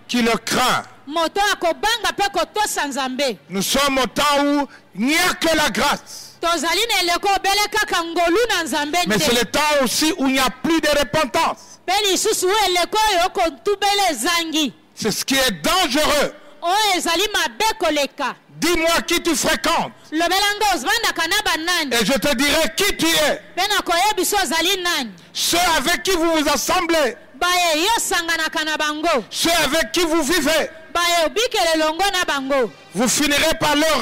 qui le craint. Moto akobanga mpe kotosa nzambe. Nous sommes au temps où il n'y a que la grâce. Tozali na eleko obele kaka ngolu na nzambe Mais c'est nde. le temps aussi où il n'y a plus de repentance. Mpe lisusu oyo eleko oyo kontubela ezangi. C'est ce qui est dangereux. Oyo ezali mabe koleka. Dis-moi qui tu fréquentes Lobelanga ozibandaka na banani. et je te dirai qui tu es. Mpe nakoyebisa ozali nani. Ceux avec qui vous vous assemblez, Baye yo sanganaka na bango. ceux avec qui vous vivez, Baye obikele elongo na bango. vous finirez par leur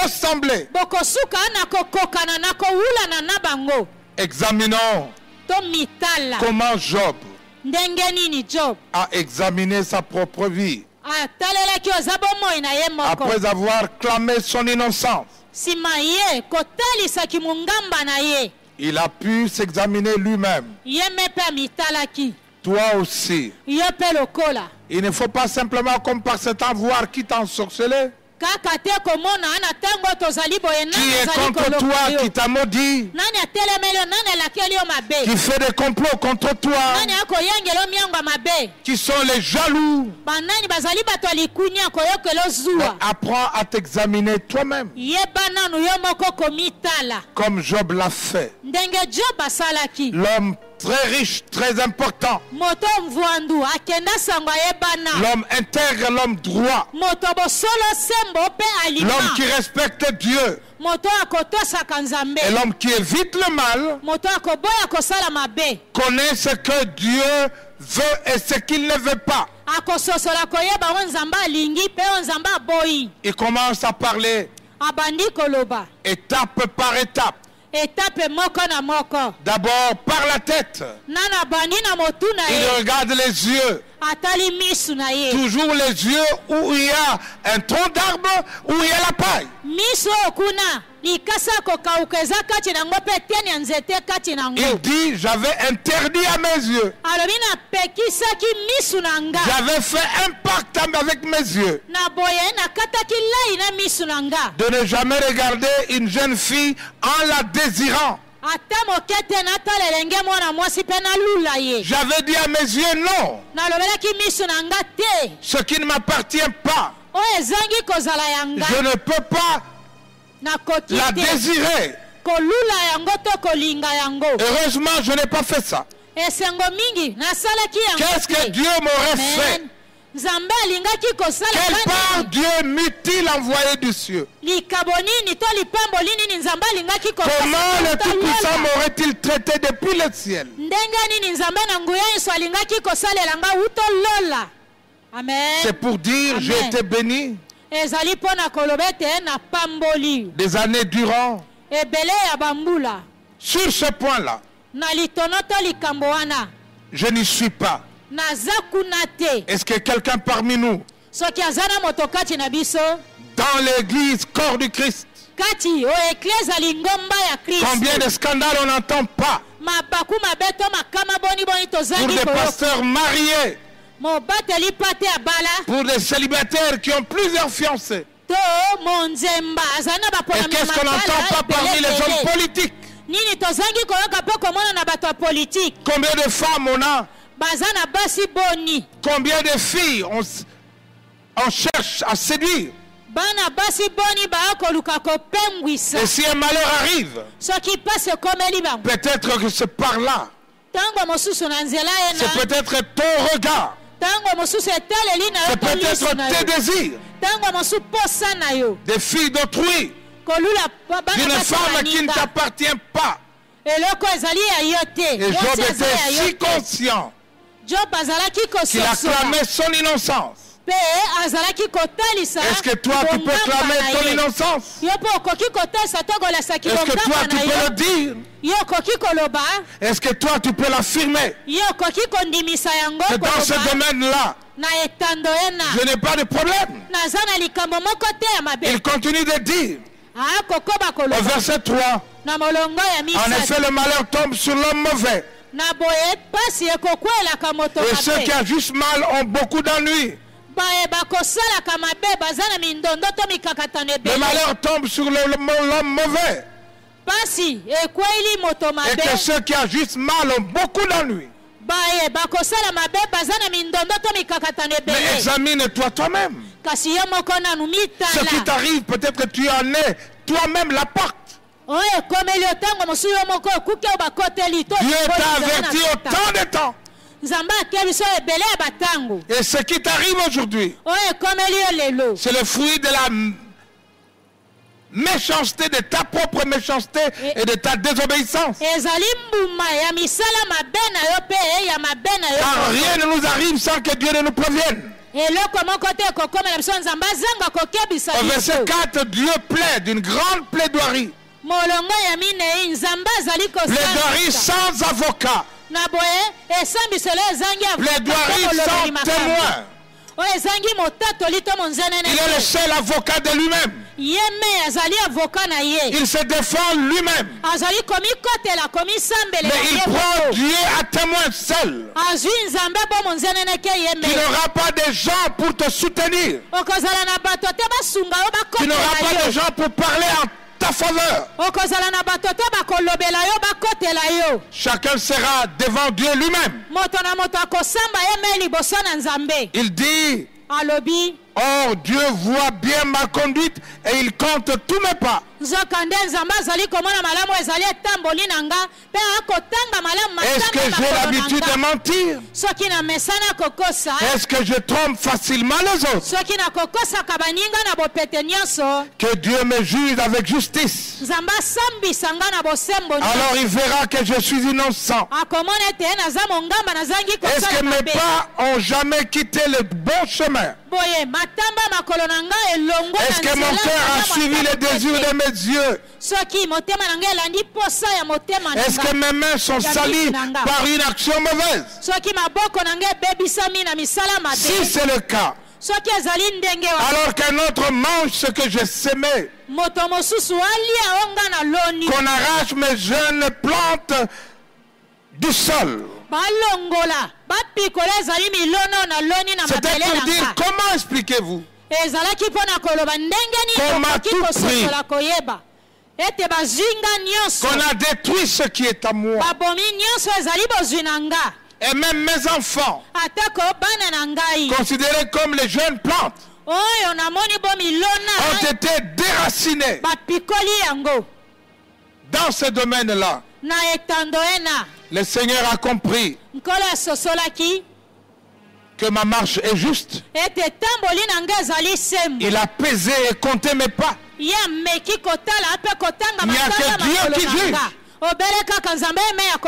ressembler. Bokosuka na kokokana na kowulana na bango. Examinons To mitala. comment Job Ndenge nini Job a examiné sa propre vie atalelaki oza bomoi na ye moko. après avoir clamé son innocence. Sima ye kotalisaki mungamba na ye. Il a pu s'examiner lui-même. Ye mepe amitalaki. Toi aussi. Ye pe lokola. Il ne faut pas simplement comme par cet temps voir qui t'a ensorcelé, Kaka te komona ana tango tozali boye qui nani est azali contre koloka toi, yo. qui t'a maudit, Nani atelemeli yo, nani alakeli yo mabe. qui fait des complots contre toi, Nani akoyengela yo miango ya mabe. qui sont les jaloux. Banani bazali bato ya likunya koyokela ozuwa. Apprends à t'examiner toi-même, Yeba nanu yo moko komitala. comme Job l'a fait. Ndenge Job asalaki. L'homme très riche, très important, Moto mvwandu akenda sango ayebana. l'homme intègre, l'homme droit, Moto bosolo sembo pe alima. l'homme qui respecte Dieu, moto akotosaka nzambe Et l'homme qui évite le mal moto akoboya kosala mabe connaît ce que Dieu veut et ce qu'il ne veut pas. akososola koyeba oyo nzambe alingi mpe oyo nzambe aboyi Il commence à parler abandi koloba étape par étape. etape moko na moko D'abord par la tête. nana abandi na motu na Il ye regarde les yeux. atali misu na ye Toujours les yeux où il y a un tronc d'arbre, où il y a la paille. miso oyo kuna likasa kokauka eza kati nango mpe teni ya nzete kati nango Il dit, j'avais interdit à mes yeux. alobi napekisaki misu na nga J'avais fait un pacte avec mes yeux na boye nakataki lai na misu na nga de ne jamais regarder une jeune fille en la désirant. ata moke te natala elenge mwana mwasi mpe nalula ye J'avais dit à mes yeux non, nalobelaki misu na nga te ce qui ne m'appartient pas, oyo ezangi kozala yanga je ne peux pas nakoki la te désirer. kolula yango to kolinga yango Heureusement, je n'ai pas fait ça. esengo mingi nasalaki Qu'est-ce que yango Dieu m'aurait fait? Amen. nzambe alingaki kosala Quelle part kani Dieu m'eût-il envoyé du cieux? likabo nini to lipamboli nini nzambe alingaki Comment le Tout-Puissant kosala m'aurait-il traité depuis le ciel? ndenge nini nzambe na nguya nyonso alingaki kosalela nga utolola amen C'est pour dire, Amen. j'ai été béni ezali mpo na koloba ete napamboli des années durant. ebele ya bambula Sur ce point-là, na litono to likambo wana je n'y suis pas. naza kuna te Est-ce que quelqu'un parmi nous, soki aza na moto kati na biso dans l'église, corps du Christ, kati oyo eklise alingomba ya combien kristo de scandales on n'entend pas mabaku mabe to makama boniboni pour tozangi des koyoka pasteurs mariés, mobateli pa te abala pour des célibataires qui ont plusieurs fiancés? to monzemba azali na Et baponami ya qu'est-ce qu'on n'entend pas parmi les hommes politiques? nini tozangi koyoka mpe komona na bato ya politike Combien de femmes on a? baza na basi boni Combien de filles on cherche à séduire? bana basi boni baya koluka kopengwisa Et si un malheur arrive, soki mpasi ekomeli bango peut-être que c'est par là. ntango mosusu na nzela ye C'est na peut-être ton regard. ntango mosusu etaleli na yo C'est to liso peut-être na tes yo désirs. ntango mosusu posa na yo Des filles d'autrui. kolula D'une bana femme basi qui ne baninga t'appartient pas. eloko ezali ya yo te Et Job mwasi eza ya était yo si te conscient job azalaki qu'il a kososola clamé son innocence. mpe azalaki kotalisa Est-ce que toi tu peux bongamba clamer na ton ye. innocence? yo mpe okoki kotalisa to kolasaki Est-ce que toi bongamba tu na peux le yo dire? yo okoki koloba Est-ce que toi tu peux l'affirmer? yo okoki kondimisa yango Que dans ce koloba domaine-là, na etando ye na je n'ai pas de problème. naza na likambo moko te ya mabe Il continue de dire akokoba au koloba verset 3, na molongo ya en misato effet le malheur tombe sur l'homme mauvais. na boye pasi ekokwelaka moto Et ceux qui mabe agissent mal ont beaucoup d'ennuis. baye bakosalaka mabe baza na mindondo to mikakatano Le ebele malheur tombe sur l'homme mauvais. pasi ekweli moto Et mabe que ceux qui agissent mal ont beaucoup d'ennuis. baye bakosala mabe baza na mindondo to mikakatano Mais ebele examine-toi toi-même. kasi yo moko nanu Ce qui mitala t'arrive, peut-être que tu en es toi-même la porte. oyo ekomeli yo ntango mosusu yo moko okuki oyo bakoteli to Dieu oyo t'a ezali na averti sota. autant de temps. nzambe ake biso ebele ya batango Et ce qui t'arrive aujourd'hui, oyo ekomeli yo lelo c'est le fruit de la méchanceté, de ta propre méchanceté et de ta désobéissance. ezali mbuma ya misala mabe na yo mpe ya mabe na Car yo rien ne nous arrive sans que Dieu ne nous prévienne. eloko moko te ekokomela biso nzambe azanga kokebisa Au verset biso 4, Dieu plaide d'une grande plaidoirie. molongo ya minei nzambe azali Plaidoirie kosambisa sans avocat. na boye esambiselo ezangi Plaidoirie sans témoin. oyo ezangi motatoli to monzenene Il est le te seul avocat de lui-même. ye me azali avoka na ye Il se défend lui-même. azali komikotela komisambele Mais na il ye prend moko. Dieu à témoin seul. azwi nzambe bo monzenene ke ye Tu me n'auras pas de gens pour te soutenir. okozala na bato te basunga yo Tu n'auras pas bakotela de yo gens pour parler en ta faveur. okozala na bato te bakolobela yo bakotela yo Chacun sera devant Dieu lui-même. moto na moto akosamba ye me liboso na nzambe Il dit, alobi Or, Dieu voit bien ma conduite et il compte tous mes pas. Est-ce que j'ai l'habitude de mentir? Est-ce que je trompe facilement les autres? Que Dieu me juge avec justice. Alors il verra que je suis innocent. Est-ce que mes pas ont jamais quitté le bon chemin? Est-ce que mon cœur a suivi les désirs de mes yeux? Est-ce que mes mains sont salies par une action mauvaise? Si c'est le cas, alors qu'un autre mange ce que j'ai semé, qu'on arrache mes jeunes plantes du sol. C'était pour dire, comment expliquez-vous qu'on m'a tout pris, qu'on a détruit ce qui est à moi, et même mes enfants, considérés comme les jeunes plantes, ont été déracinés dans ce domaine-là. Le Seigneur a compris que ma marche est juste. Il a pesé et compté mes pas. Il n'y a que Dieu qui juge.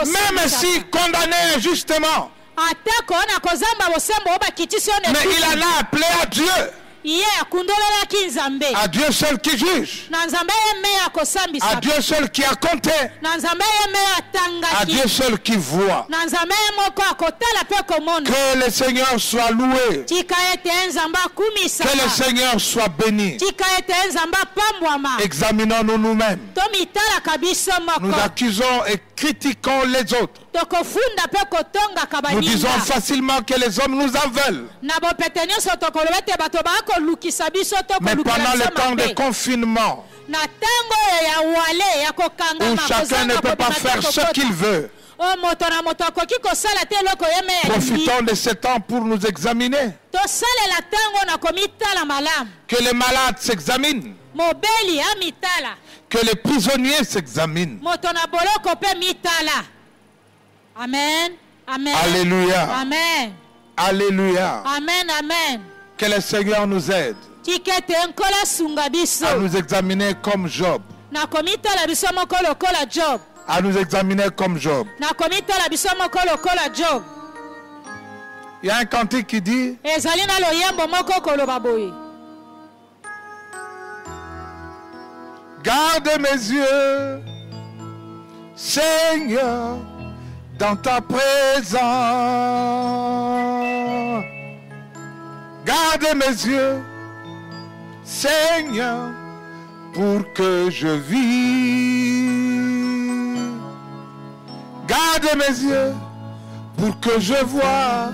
Même si condamné injustement, mais il en a appelé à Dieu. À Dieu seul qui juge, à Dieu seul qui a compté, à Dieu seul qui voit. Que le Seigneur soit loué, que le Seigneur soit béni. Examinons-nous nous-mêmes. Nous accusons et critiquons les autres. Nous disons facilement que les hommes nous en veulent. Mais pendant le temps de confinement, où chacun ne peut pas faire ce qu'il veut, profitons de ce temps pour nous examiner. Que les malades s'examinent. Que les prisonniers s'examinent. Amen. Amen. Alléluia. Amen. Alléluia. Amen. Amen. Que le Seigneur nous aide à nous examiner comme Job. À nous examiner comme Job. Il y a un cantique qui dit: garde mes yeux, Seigneur, dans ta présence. Garde mes yeux, Seigneur, pour que je vive. Garde mes yeux, pour que je voie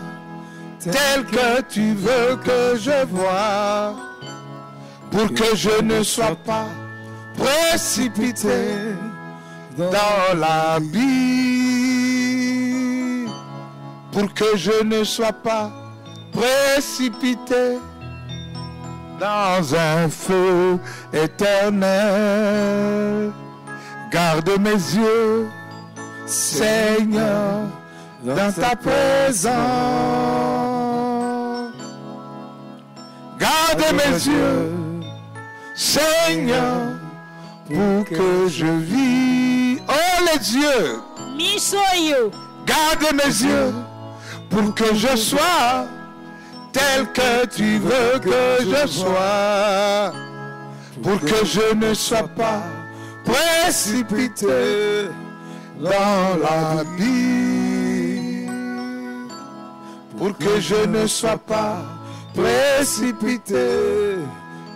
tel que tu veux que je voie. Pour que je ne sois pas précipité dans l'abîme. Pour que je ne sois pas précipité dans un feu éternel. Garde mes yeux, Seigneur, dans ta présence. Garde mes yeux, Seigneur, pour que je vis. Oh les yeux, garde mes yeux, pour que je sois tel que tu veux que je sois, pour que je ne sois pas précipité dans l'abîme, pour que je ne sois pas précipité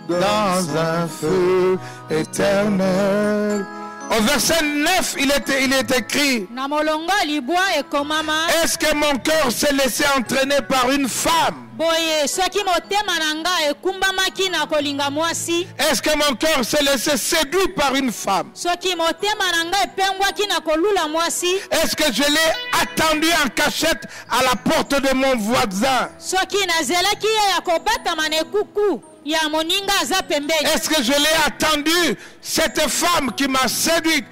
dans un feu éternel. Au verset 9, il est écrit: na molongo libwa ekomama est-ce que mon cœur s'est laissé entraîner par une femme? boye soki motema na nga ekumbamaki na kolinga mwasi Est-ce que mon cœur s'est laissé séduit par une femme? soki motema na nga epengwaki na kolula mwasi Est-ce que je l'ai attendu en cachette à la porte de mon voisin? soki nazelaki ye ya kobatama na ekuku ya moninga aza pembeni Est-ce que je l'ai attendu, cette femme qui m'a séduite,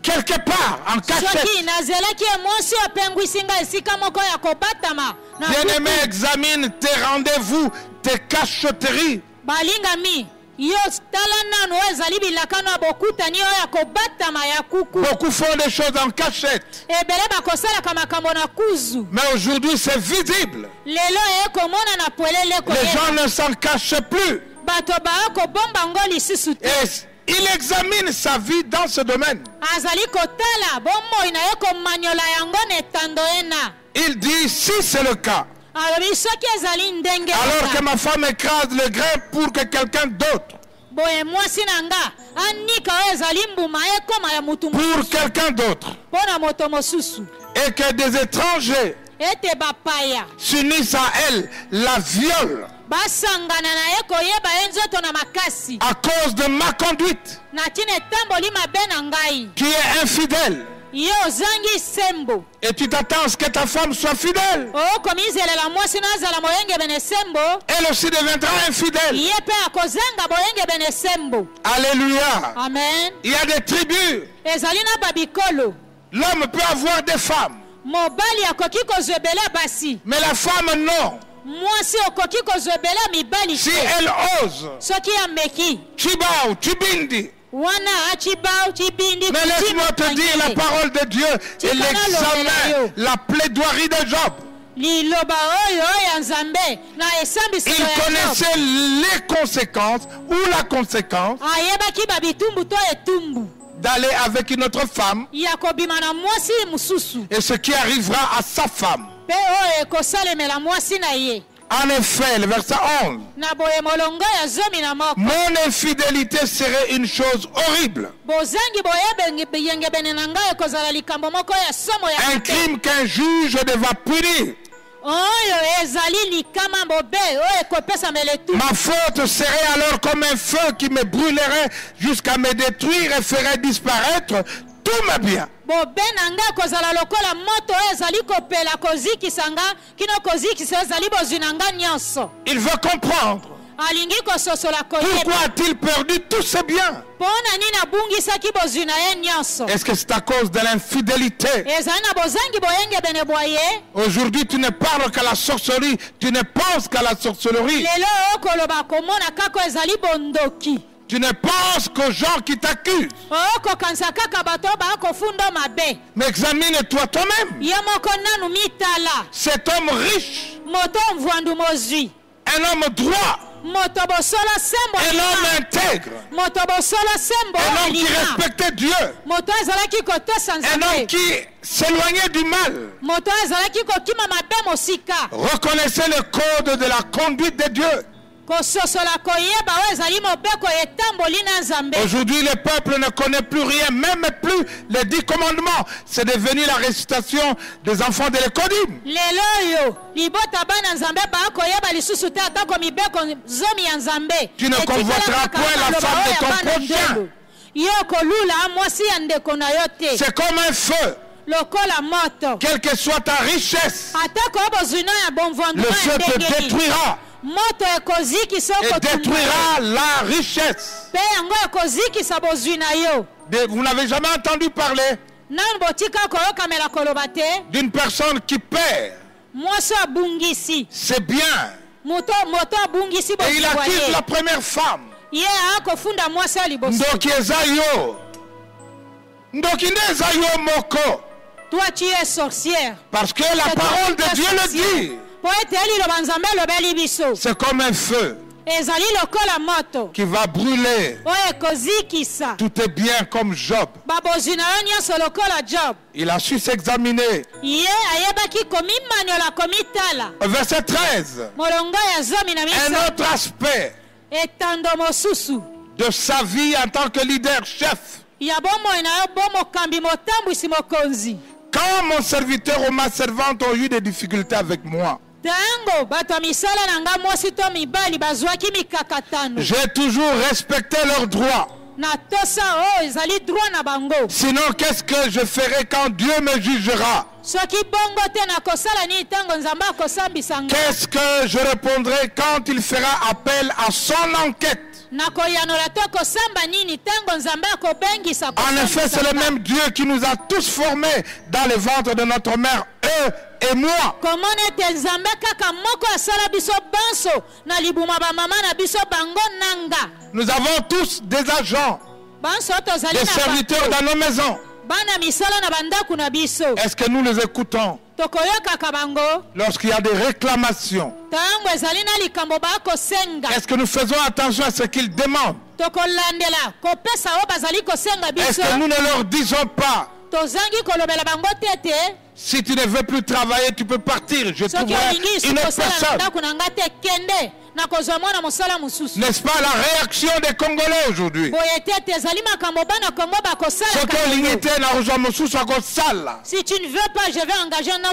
quelque part en cachette? soki nazelaki ye mwasi opengwisi nga esika moko ya kobatama na Bien-aimé, kuku. examine tes rendez-vous, tes cachotteries. balingami yo tala nanu oyo ezali bilakano ya bokutani oyo ya kobatama ya kuku Beaucoup font des choses en cachette. ebele bakosalaka makambo na kuzu Mais aujourd'hui, c'est visible. lelo ekomona na polele Les koyeba gens ne s'en cachent plus. bato baya kobomba ngo lisusu te Et il examine sa vie dans ce domaine. azali kotala bomoi na ye komanyola yango na etando ye na Il dit, si c'est le cas, alobi soki ezali ndenge alors que eza, ma femme écrase le grain pour que quelqu'un d'autre, boye mwasi na nga anika oyo ezali mbuma ekoma ya mutu pour mosusu quelqu'un d'autre, mpo na moto mosusu et que des étrangers ete bapaya s'unissent à elle, la violent basangana na ye koyeba ye nzoto na makasi à cause de ma conduite, na ntina etamboli mabe na ngai qui est infidèle. ye ozangi sembo Et tu t'attends à ce que ta femme soit fidèle. okomizelela mwasi no azala moyengebene sembo Elle aussi deviendra infidèle. ye mpe akozanga boyengebene sembo Alléluia. amen Il y a des tribus. ezali na babikolo L'homme peut avoir des femmes, mobali akoki kozwebela basi mais la femme non. mwasi okoki kozwebela mibali Si te elle ose, soki ameki Chibao, Chibindi. wana achibao chibindi Mais laisse-moi te dire la parole de Dieu et l'examen, la plaidoirie de Job. liloba oyo ya nzambe na Il esambiselo ya Job. connaissait les conséquences ou la conséquence ayebaki babitumbu to etumbu d'aller avec une autre femme ya kobima na mwasi mosusu et ce qui arrivera à sa femme. mpe oyo ekosalemela mwasi na ye En effet, le verset 11. na boye molongo ya zomi na moko Mon infidélité serait une chose horrible. bozangi boyengebene na ngai ekozala likambo moko ya somo ya Un mabe. crime qu'un juge devra punir. oyo ezali likama bobe oyo ekopesamela etu Ma faute serait alors comme un feu qui me brûlerait jusqu'à me détruire et ferait disparaître tous mes biens. bobe na ngai ekozala lokola moto oyo ezali kopela kozikisa nga kino kozikisa oyo ezali bozwi na nga nyonso Il veut comprendre. alingi kososola koyeba Pourquoi a-t-il perdu tous ses biens? mpo na nini abungisaki bozwi na ye nyonso Est-ce que c'est à cause de l'infidélité? ezali na bozangi boyengebene bwa ye Aujourd'hui, tu ne parles qu'à la sorcellerie. Tu ne penses qu'à la sorcellerie. lelo okoloba komona kaka oyo ezali bondoki Tu ne penses qu'aux gens qui t'accusent. okokanisa kaka bato oyo bakofunda mabe Mais examine-toi toi-même. ye moko nanu mitala Cet homme riche, moto mvwandu mozwi un homme droit, moto bosola sembo un homme alima. intègre, moto bosola sembo un homme qui alima. respectait Dieu, moto azalaki kotosa un homme nzambe qui s'éloignait du mal, moto azalaki kokima mabe mosika reconnaissait le code de la conduite de Dieu. kososola koyeba oyo ezali mobeko etamboli na nzambe Aujourd'hui, le peuple ne connaît plus rien, même plus les 10 commandements. C'est devenu la récitation des enfants de l'écodim. lelo oyo libota bana nzambe bakoyeba lisusu te atako mibeko zomi ya nzambe Tu ne convoiteras point la femme de ton prochain. yo kolula mwasi ya ndeko na yo te C'est comme un feu. lokola moto Quelle que soit ta richesse, atako oyo bozwi no ya le bomvwanduma feu ya te ndenge nini détruira moto ekozikisa et okotumba détruira la richesse. mpe yango ekozikisa bozwi na yo Vous n'avez jamais entendu parler nanu botika koyokamela koloba te d'une personne qui perd mwasi abungisi ses biens moto abungisi et il bozwi bwa accuse ye la première femme. ye akofunda mwasi oyo liboso Ndoki eza yo. Ndoki nde eza yo moko. toi tu es sorcière Parce que la parole de Dieu le dit. po ete liloba nzambe elobeli biso C'est comme un feu ezali lokola moto qui va brûler oyo ekozikisa tout est bien comme Job. babozwi na yo nyonso lokola job Il a su s'examiner. ye ayebaki komimanyola komitala Verset 13. molongo ya zomi na Un misato autre aspect etando mosusu de sa vie en tant que leader chef. ya bomoi na yo bomokambi motambwisi mokonzi. Quand mon serviteur ou ma servante ont eu des difficultés avec moi, Tango bato misala na nga mwasi to mibali bazwaki mikakatano. j'ai toujours respecté leurs droits. Na tosa o ezali droit na bango. Sinon, qu'est-ce que je ferai quand Dieu me jugera? Soki bongo te na kosala ni tango nzamba akosambisa nga. Qu'est-ce que je répondrai quand il fera appel à son enquête? Na koyanola to kosamba nini tango nzamba akobengisa En effet, c'est le même Dieu qui nous a tous formés dans le ventre de notre mère, eux et moi. Comment ete nzambe kaka moko asala biso banso na libuma ba mama na biso bango nanga. Nous avons tous des agents, Banso tozali des na serviteurs dans nos maisons. bana misala na bandaku na biso. Est-ce que nous les écoutons Tokoyoka bango lorsqu'il y a des réclamations? tango ezali na likambo bakosenga. Est-ce que nous faisons attention à ce qu'ils demandent? Tokolandela kopesa o bazali kosenga Est-ce biso. que nous ne leur disons pas, Tozangi kolobela bango tete si tu ne veux plus travailler, tu peux partir, je soki trouverai olingi une autre sukosala na personne? ndaku na nga te kende na kozwa mwana mosala mosusu. N'est-ce pas la réaction des Congolais aujourd'hui? Boye tete ezali makambo bana Kongo bakosala Soki kango. olingi te na kozwa mosusu akosala. Si tu ne veux pas, je vais engager une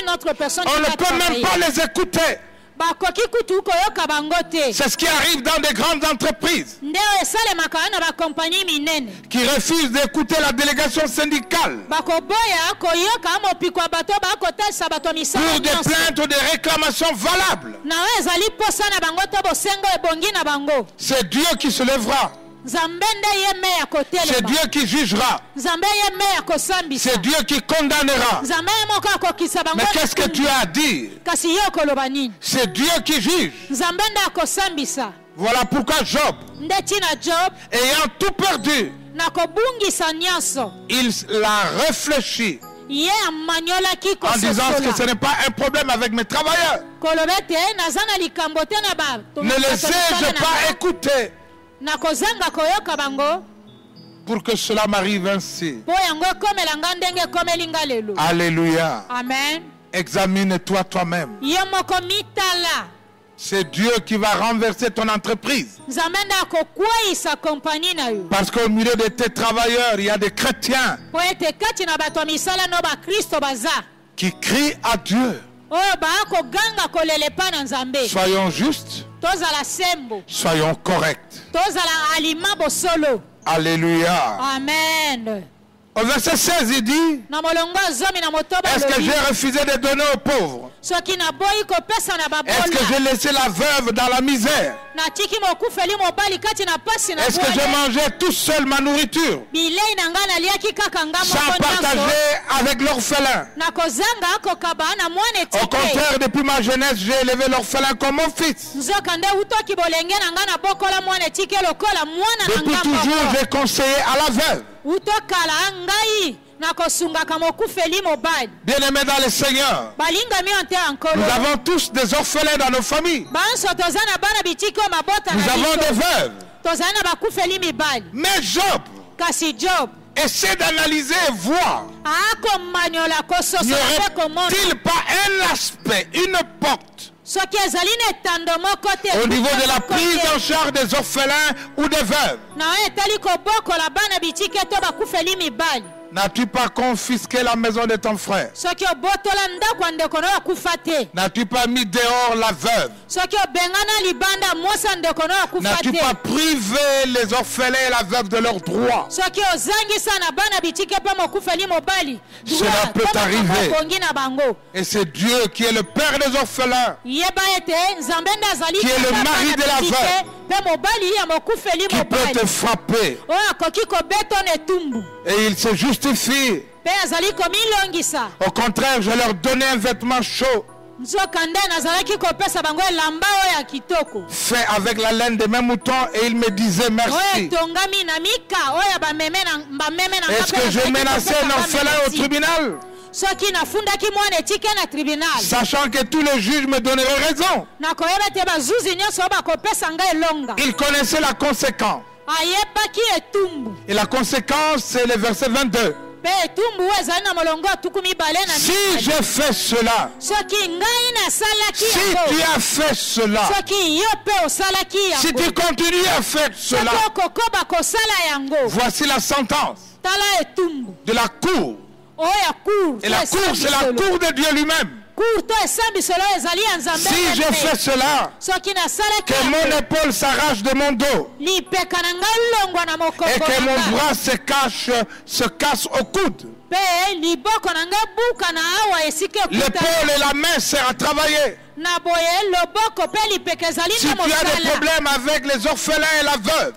autre personne On qui ne va peut même travailler. pas les écouter. Bakoki kutu koyoka bango te. C'est ce qui arrive dans des grandes entreprises Ndeo esalemaka na bakompani minene. qui refusent d'écouter la délégation syndicale Bakoboya koyoka mopikwa bato bakotalisa bato misala pour des nyonso. plaintes ou des réclamations valables. Na oyo ezali posa na bango to bosengo ebongi na bango. C'est Dieu qui se lèvera. Nzambe nde ye me ya C'est kotelema. Dieu qui jugera. Nzambe ye me ya kosambisa. C'est Dieu qui condamnera. Nzambe ye moko akokisa bango. Mais qu'est-ce que tu as à dire? Kasi yo koloba nini? C'est Dieu qui juge. Nzambe nde akosambisa. Voilà pourquoi Job, Nde tina Job ayant tout perdu, na kobungisa nyonso. il l'a réfléchi Ye amanyolaki en disant que ce kososola. n'est pas un problème avec mes travailleurs. Kolobete naza na likambo te na ba. Ne les ai-je pas écoutés Na kozanga koyoka bango. pour que cela m'arrive ainsi? Po yango komela nga ndenge komeli nga lelo. Alléluia. Amen. Examine-toi toi-même. Ye moko mitala. C'est Dieu qui va renverser ton entreprise. Nzambe nde akokweyisa kompani na yo. Parce qu'au milieu de tes travailleurs, il y a des chrétiens Po ete kati na bato ya misala no bakristo baza. qui crient à Dieu. Oyo bakoganga kolelepa na Nzambe. Soyons justes, Tozala sembo. soyons corrects. Tozala alima bosolo. Alléluia. Amen. Au verset 16, il dit, Na molongo zomi na motoba est-ce que lobi. j'ai refusé de donner aux pauvres? Soki na boyi kopesa na Est-ce que babola. j'ai laissé la veuve dans la misère? Natiki mokufeli mobali kati na pasi na Est-ce que j'ai bwale. mangé tout seul ma nourriture Bilei na nga naliaki kaka nga sans moko nyonso. partager avec l'orphelin? Na kozanga akokaba na mwana Au etike. contraire, depuis ma jeunesse, j'ai élevé l'orphelin comme mon fils. Nzoka nde utoki bolenge na nga na bokola mwana etike lokola mwana na Depuis nga toujours, moko. j'ai conseillé à la veuve. Utokala ngai na kosungaka mokufeli mobali. Bien-aimés dans le Seigneur, Balingami onte ankolo. nous avons tous des orphelins dans nos familles. Banso toza na bana bitike oyo mabota Nous na avons des biso. veuves. Toza na bakufeli mibali. Mais Job Kasi Job essaie d'analyser et voir. akomanyola kososo N'y mpe komona. aurait-il pas un aspect, une porte Soki ezali na etando moko te. au niveau de la moko prise te. en charge des orphelins ou des veuves? Na oyo etali kobokola bana bitike to bakufeli mibali. N'as-tu pas confisqué la maison de ton frère? Soki obotola ndako ya ndeko no akufa te. N'as-tu pas mis dehors la veuve? Soki obengana libanda mwasi ya ndeko no akufa N'as-tu te. pas privé les orphelins et la veuve de leurs droits? Soki ozangisa na bana bitike mpe mokufeli mobali. Cela droit, peut to arriver. makambo ebongi na bango. Et c'est Dieu qui est le père des orphelins, Yeba ete nzambe nde azali Qui est le tata mari bana de la bitike veuve. mpe mobali ya mokufeli qui peut te mobali frapper. oyo akoki kobeta na etumbu Et il se justifie. mpe azali komilongisa. Au contraire, je leur donnais un vêtement chaud, nzoka nde nazalaki kopesa bango elamba oyo ya kitoko fait avec la laine de mes moutons, et il me disait oyo merci. etongami na mika oyo ya bameme na nga Est-ce mpe que je nazalaki menaçais kopesa un nga orphelin au merci. tribunal, soki nafundaki mwana etike na tribunal sachant que tous les juges me donneraient raison? nakoyeba ete bazuzi nyonso oyo bakopesa nga elonga. Il connaissait la conséquence. ayebaki etumbu Et la conséquence, c'est le verset 22. mpe Si je fais cela, si tu as fait cela, si tu continues à faire cela, voici la sentence de la cour. Et la cour, c'est la cour de Dieu lui-même. Si je fais cela, que mon épaule s'arrache de mon dos et que mon bras se casse au coude, l'épaule et la main seront à travailler. Si tu as des problèmes avec les orphelins et la veuve,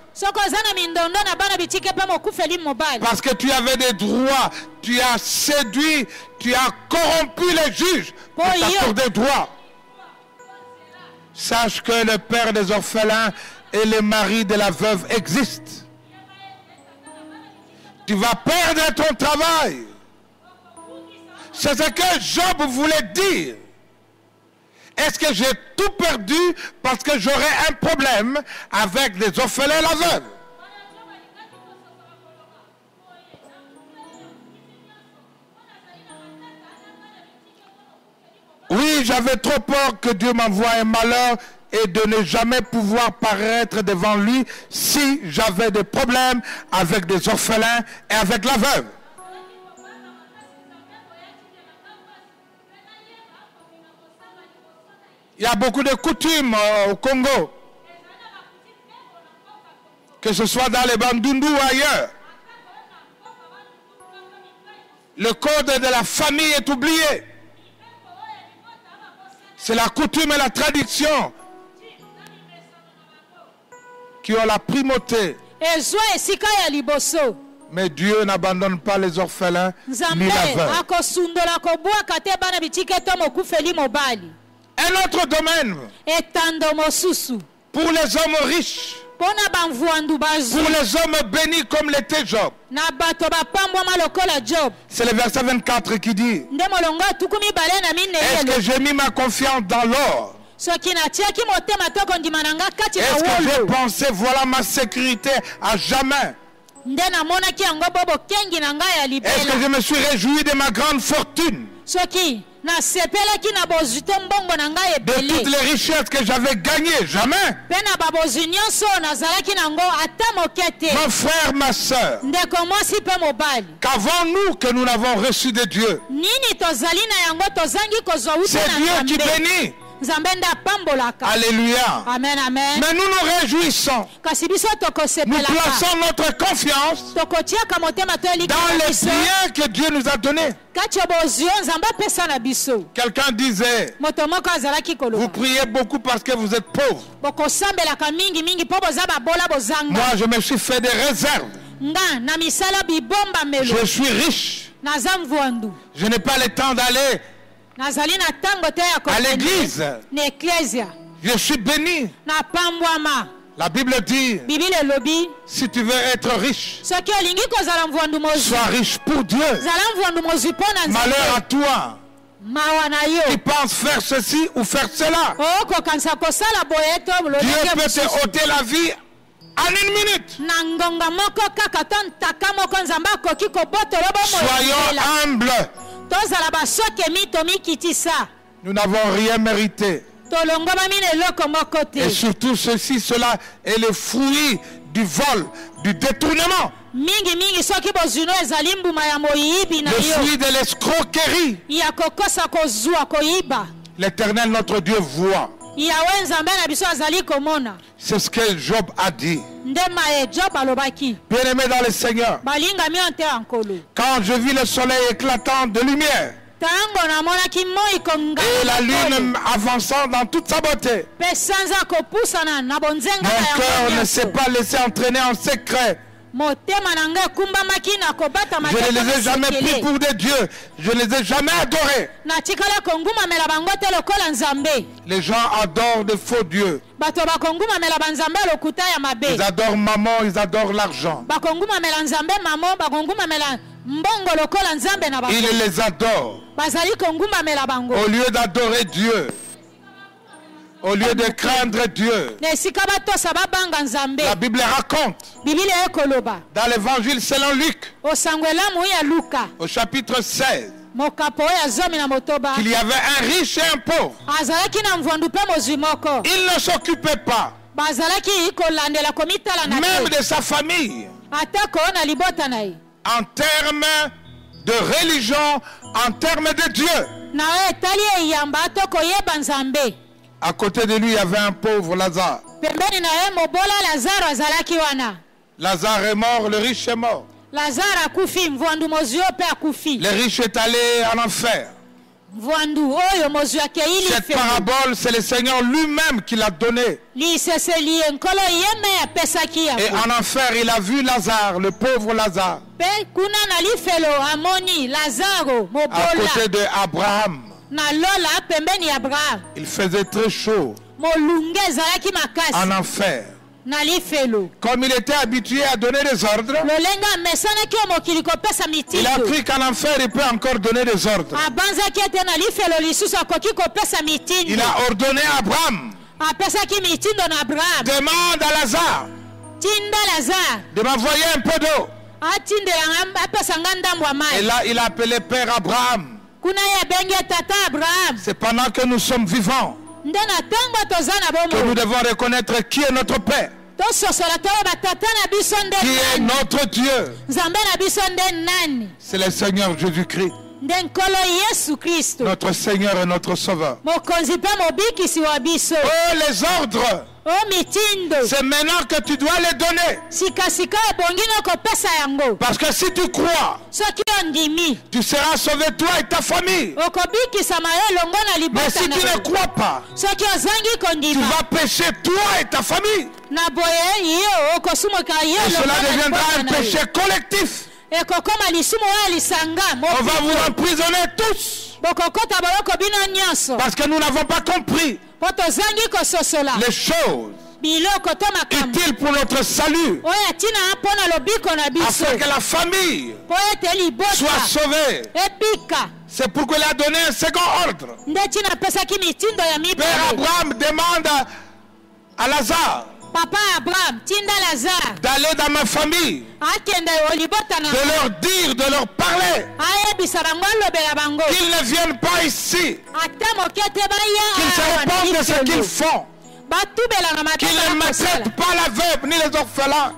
parce que tu avais des droits, tu as séduit, tu as corrompu les juges pour t'accorder des droits, sache que le père des orphelins et le mari de la veuve existent. Tu vas perdre ton travail. C'est ce que Job voulait dire. Est-ce que j'ai tout perdu parce que j'aurais un problème avec les orphelins et la veuve? Oui, j'avais trop peur que Dieu m'envoie un malheur et de ne jamais pouvoir paraître devant lui si j'avais des problèmes avec des orphelins et avec la veuve. Il y a beaucoup de coutumes au Congo, que ce soit dans les Bandundu ou ailleurs. Le code de la famille est oublié. C'est la coutume et la tradition qui ont la primauté. Mais Dieu n'abandonne pas les orphelins ni la veuve. Un autre domaine pour les hommes riches, pour les hommes bénis comme l'était Job. C'est le verset 24 qui dit: est-ce que j'ai mis ma confiance dans l'or? Est-ce que j'ai pensé voilà ma sécurité à jamais? Est-ce que je me suis réjoui de ma grande fortune, de toutes les richesses que j'avais gagnées? Jamais. Mon frère, ma soeur, qu'avons-nous que nous n'avons reçu de Dieu? C'est Dieu qui bénit. Alléluia. Amen, amen. Mais nous nous réjouissons. Nous plaçons notre confiance dans les biens que Dieu nous a donnés. Quelqu'un disait: vous priez beaucoup parce que vous êtes pauvre. Moi, je me suis fait des réserves. Je suis riche. Je n'ai pas le temps d'aller à l'église. Je suis béni. La Bible dit: si tu veux être riche, sois riche pour Dieu. Malheur à toi qui pense faire ceci ou faire cela. Dieu peut te ôter la vie en une minute. Soyons humbles. Nous n'avons rien mérité. Et surtout cela est le fruit du vol, du détournement, le fruit de l'escroquerie. L'Éternel notre Dieu voit. C'est ce que Job a dit. Bien-aimé dans le Seigneur, quand je vis le soleil éclatant de lumière et la lune avançant dans toute sa beauté, mon cœur ne s'est pas laissé entraîner en secret. Je ne les ai jamais pris pour des dieux. Je ne les ai jamais adorés. Les gens adorent des faux dieux. Ils adorent maman, ils adorent l'argent. Ils les adorent au lieu d'adorer Dieu. Au lieu de craindre Dieu. La Bible raconte dans l'évangile selon Luc au chapitre 16 qu'il y avait un riche et un pauvre. Il ne s'occupait pas même de sa famille. En termes de religion, en termes de Dieu. À côté de lui, il y avait un pauvre Lazare. Lazare est mort, le riche est mort. Le riche est allé en enfer. Cette parabole, c'est le Seigneur lui-même qui l'a donnée. Et en enfer, il a vu Lazare, le pauvre Lazare, à côté d'Abraham. Il faisait très chaud en enfer. Comme il était habitué à donner des ordres, il a cru qu'en enfer il peut encore donner des ordres. Il a ordonné à Abraham, demande à Lazare de m'envoyer un peu d'eau. Et là il a appelé Père Abraham. C'est pendant que nous sommes vivants que nous devons reconnaître qui est notre Père, qui est notre Dieu. C'est le Seigneur Jésus-Christ, notre Seigneur et notre Sauveur. Oh, les ordres, c'est maintenant que tu dois les donner. Parce que si tu crois, tu seras sauvé toi et ta famille. Mais si tu ne crois pas, tu vas pécher toi et ta famille. Et cela deviendra un péché collectif. On va vous emprisonner tous. Parce que nous n'avons pas compris les choses utiles pour notre salut, afin que la famille soit sauvée. C'est pourquoi il a donné un second ordre. Père Abraham demande à Lazare d'aller dans ma famille, de leur dire, de leur parler qu'ils ne viennent pas ici, qu'ils se répandent de ce qu'ils font, qu'ils ne maltraitent pas la veuve ni les orphelins.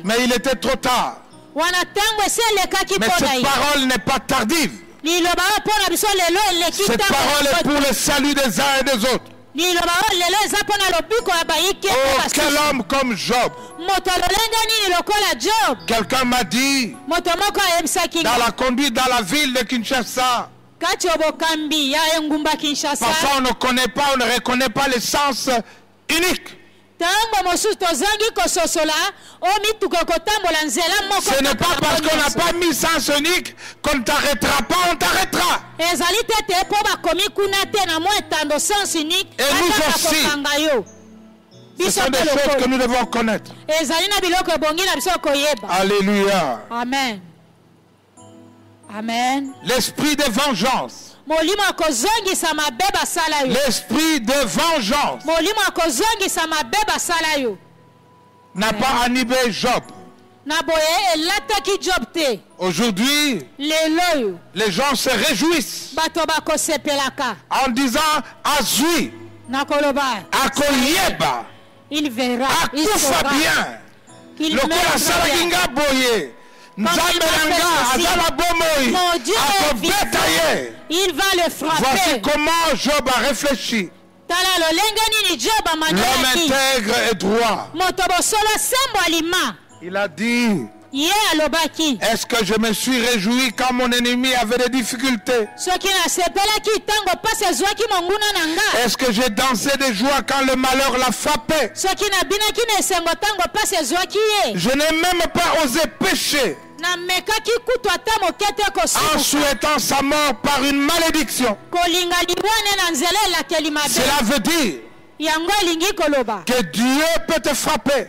Mais il était trop tard. Mais cette parole n'est pas tardive. Cette parole est pour le salut des uns et des autres. Oh, quel homme comme Job. Quelqu'un m'a dit, dans la conduite dans la ville de Kinshasa, parfois on ne connaît pas, on ne reconnaît pas le sens unique. Ce n'est pas parce qu'on n'a pas mis sens unique qu'on ne t'arrêtera pas, on t'arrêtera. Et nous aussi, ce sont des choses que nous devons connaître. Alléluia. Amen. Amen. L'esprit de vengeance. L'esprit de vengeance n'a pas animé Job. Aujourd'hui, les gens se réjouissent en disant Azui, Akoyeba, il verra, il saura bien. Le Kola Boye. Mon Dieu, il va le frapper. Voici comment Job a réfléchi. L'homme intègre et droit. Il a dit, est-ce que je me suis réjoui quand mon ennemi avait des difficultés? Est-ce que j'ai dansé de joie quand le malheur l'a frappé? Je n'ai même pas osé pécher en souhaitant sa mort par une malédiction. Cela veut dire que Dieu peut te frapper.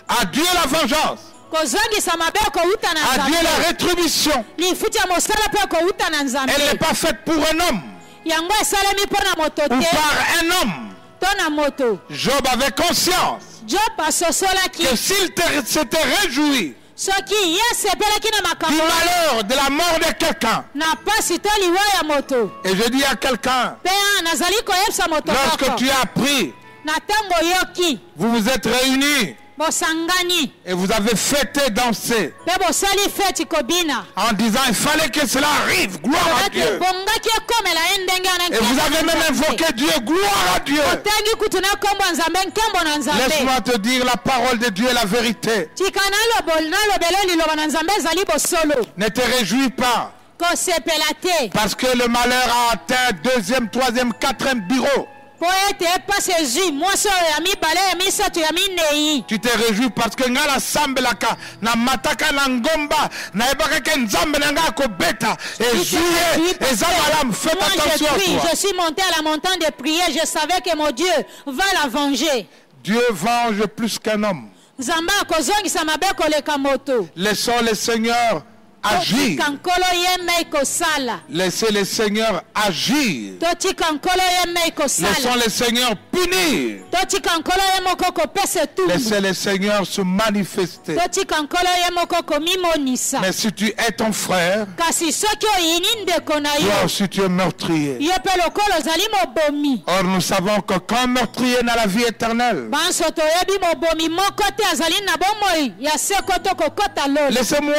À Dieu la vengeance. kozongisa mabe kouta na À Dieu nzambe la rétribution. lifuti ya mosala mpe kouta na nzambe Elle n'est pas faite pour un homme yango esalemi mpo na moto ou te par un homme. to na moto. Job avait conscience Job asosolaki que s'il s'était réjoui soki ye asepelaki na du makambo malheur, de la mort de quelqu'un, na pasi to liwa ya moto et je dis à quelqu'un, mpe nazali koyebisa moto lorsque kaka tu as appris, na ntango oyoki vous vous êtes réunis bosangani et vous avez fêté, dansé, mpe bosali feti kobina en disant il fallait que cela arrive, gloire à ete Dieu. bongaki ekomela ye ndenge wana Et vous avez même invoqué Dieu, gloire à Dieu. otangi kutu na nkombo ya nzambe nkembo na nzambe Laisse-moi te dire, la parole de Dieu est la vérité. tika nalobelo liloba na nzambe ezali bosolo Ne te réjouis pas kosepela te parce que le malheur a atteint 2e, 3e, 4e bureau. mpo ete epasi ezwi mwasi oyo ya mibale ya misato ya minei. Tu te réjouis parce que nga nasambelaka na mataka na ngomba nayebaka ke nzambe na nga akobeta ezuye eza malamu. Fais attention à toi. Je suis monté à la montagne de prière, je savais que mon Dieu va la venger. Dieu venge plus qu'un homme. Nzambe akozongisa mabe koleka moto. Laissons le Seigneur agir. Totika nkolo ye mei kosala. Laissez le Seigneur agir. Totika nkolo ye mei Laissons kosala. le Seigneur punir. Totika nkolo ye moko kopesa etumbu. Laissez le Seigneur se manifester. Totika nkolo ye moko komimonisa. Mais si tu es ton frère, Kasi soki oyini ndeko na toi yo aussi tu es meurtrier. yo mpe lokola ozali mobomi. Or nous savons que quand meurtrier n'a la vie éternelle. Banso toyebi mobomi moko te azali na bomoi ya seko to kokota lolo. Laissez-moi,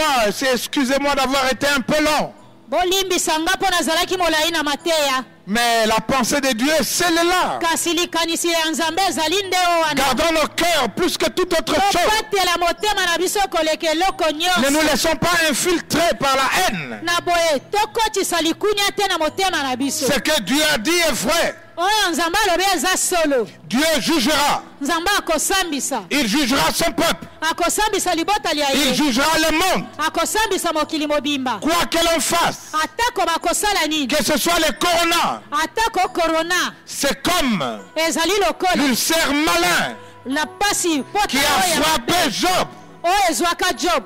excusez-moi d'avoir été un peu long. Bolimbisa nga mpo nazalaki molai na mateya. Mais la pensée de Dieu, c'est là. Kasi likanisi ya nzambe ezali nde o wana. Gardons nos cœurs plus que toute autre chose. Tobatela motema na biso koleka eloko Ne nyonso. nous laissons pas infiltrer par la haine. Na boye tokotisa likunya te na motema na biso. Ce que Dieu a dit est vrai. Oyo nzambe alobi eza solo. Dieu jugera. Nzambe akosambisa. Il jugera son peuple. Akosambisa libota lia Il ye. jugera le monde. Akosambisa mokili mobimba. Quoi que l'on fasse, Atako bakosala nini? que ce soit le corona, Atako corona. c'est comme Ezali lokola. l'ulcère malin La pasi qui a frappé Job. oyo ezwaka Job.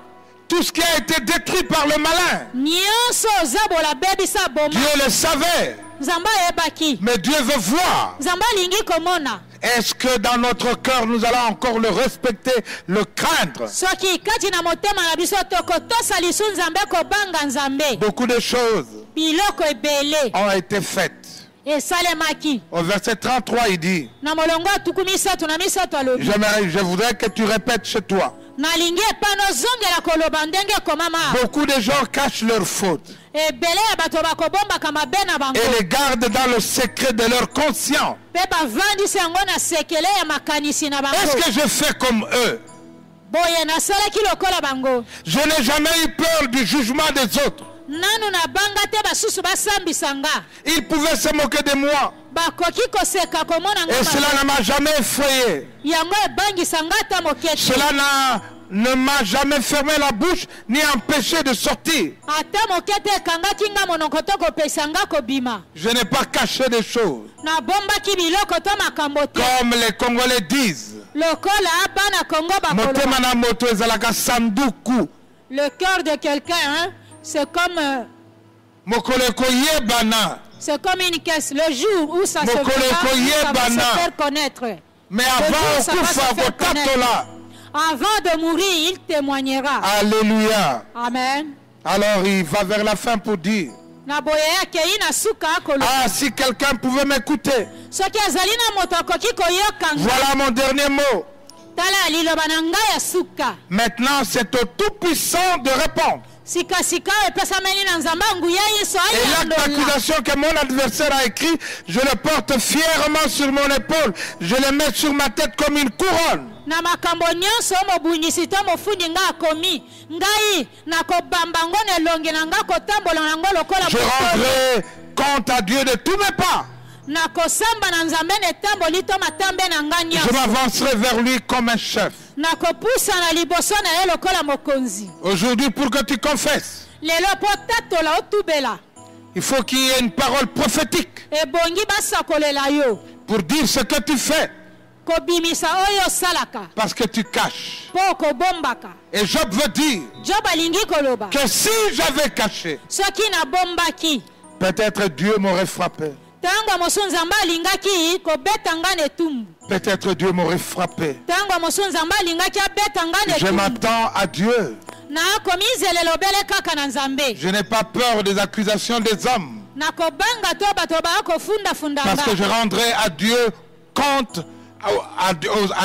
Tout ce qui a été détruit par le malin, Nyonso ozabola bebisa boma. Dieu le savait. Nzambe ayebaki. Mais Dieu veut voir. Nzambe alingi komona. Est-ce que dans notre cœur, nous allons encore le respecter, le craindre? Soki kati na motema na biso tokotosa lisu Nzambe kobanga Nzambe. Beaucoup de choses Biloko ebele ont été faites. esalemaki. Au verset 33, il dit, Na molongo atuku misato na misato alobi. je voudrais que tu répètes chez toi. Nalingi epano ozongela koloba ndenge ekomama. Beaucoup de gens cachent leurs fautes Ebele ya bato bakobombaka mabe na bango. et les gardent dans le secret de leur conscience. Mpe bavandisi yango na sekele ya makanisi na bango. Est-ce que je fais comme eux? Boye nasalaki lokola bango. Je n'ai jamais eu peur du jugement des autres. Nanu na banga te basusu basambisa nga. Ils pouvaient se moquer de moi Bakoki koseka komona nga et cela ne m'a jamais effrayé. yango ebangisa nga ata moke te. Cela ne m'a jamais fermé la bouche ni empêché de sortir. Ata moke te ekangaki nga monoko to kopesa nga kobima. Je n'ai pas caché des choses. Nabombaki biloko to makambo te. Comme les Congolais disent. Lokola bana Kongo Motema bakoloba. na moto ezalaka sanduku. Le cœur de quelqu'un, hein, c'est comme Mokolo ekoyebana. c'est comme une caisse. Le jour où ça se Mokolo verra, où ça va ekoyebana. se faire connaître. Mais Le avant jour où ça va okufa se faire akotatola. Avant de mourir, il témoignera. Alléluia. Amen. Alors il va vers la fin pour dire, Na boye akei na suka akoloba. ah, si quelqu'un pouvait m'écouter, Soki azali na moto akoki koyoka nga. voilà mon dernier mot. Tala liloba na ngai ya suka. Maintenant, c'est au Tout-Puissant de répondre. Sika sika epesameli na nzambe nguya yeso Et l'acte ayandola. d'accusation que mon adversaire a écrit, je le porte fièrement sur mon épaule. Je le mets sur ma tête comme une couronne. Na makambo nyonso mobundisi to mofundi nga akomi. Ngai nakobamba ngo na elongi na nga kotambola na ngo lokola Je motoyi. rendrai compte à Dieu de tous mes pas. Nakosamba na nzambe na etamboli to matambe na nga Je nyonso. m'avancerai vers lui comme un chef. Nakopusa na liboso na ye lokola mokonzi. Aujourd'hui, pour que tu confesses, Lelo po tatola otubela. il faut qu'il y ait une parole prophétique Ebongi basakolela yo. pour dire ce que tu fais. kobimisa oyo salaka parce que tu caches. po kobombaka. Et Job veut dire Job alingi koloba que si j'avais caché, soki na bombaki peut-être Dieu m'aurait frappé. tango mosu nzambe alingaki kobeta nga na etumbu. Peut-être Dieu m'aurait frappé. tango mosu nzambe alingaki abeta nga na Je etumbu. m'attends à Dieu. nakomi nzelelo obele kaka na nzambe. Je n'ai pas peur des accusations des hommes. nakobanga to bato baya kofundafunda Parce que je rendrai à Dieu compte, à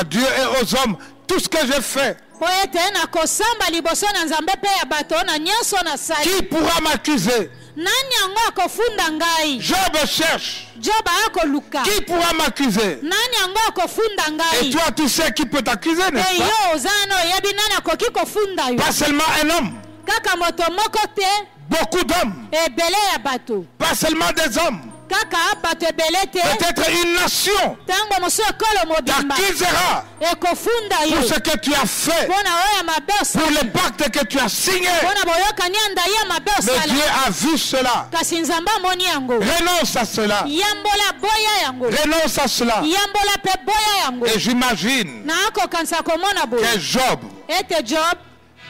Dieu et aux hommes, tout ce que j'ai fait. po ete nakosamba liboso na nzambe mpe ya bato na nyonso nasali. Qui pourra m'accuser? nani yango akofunda ngai? Job cherche. Job akoluka. Qui pourra m'accuser? nani yango akofunda ngai? Et toi, tu sais qui peut t'accuser, n'est-ce pas? yo oza na oyebi nani akoki kofunda yo? Pas seulement un homme, kaka moto moko te, beaucoup d'hommes. ebele ya bato. Pas seulement des hommes. kaka bato ebele te. Peut-être une nation ntango mosu ekolo mobimba t'accusera ekofunda yo pour ce que tu as fait, mpo na oyo ya mabe pour osala, le pacte que tu as signé. mpo na boyokani ya ndai ya mabe Mais osala. Dieu a vu cela. kasi nzambe amoni yango. Renonce à cela. yambola boya yango. Renonce à cela. yambola mpe boya yango. Et j'imagine nakokanisa komona boye que Job, ete Job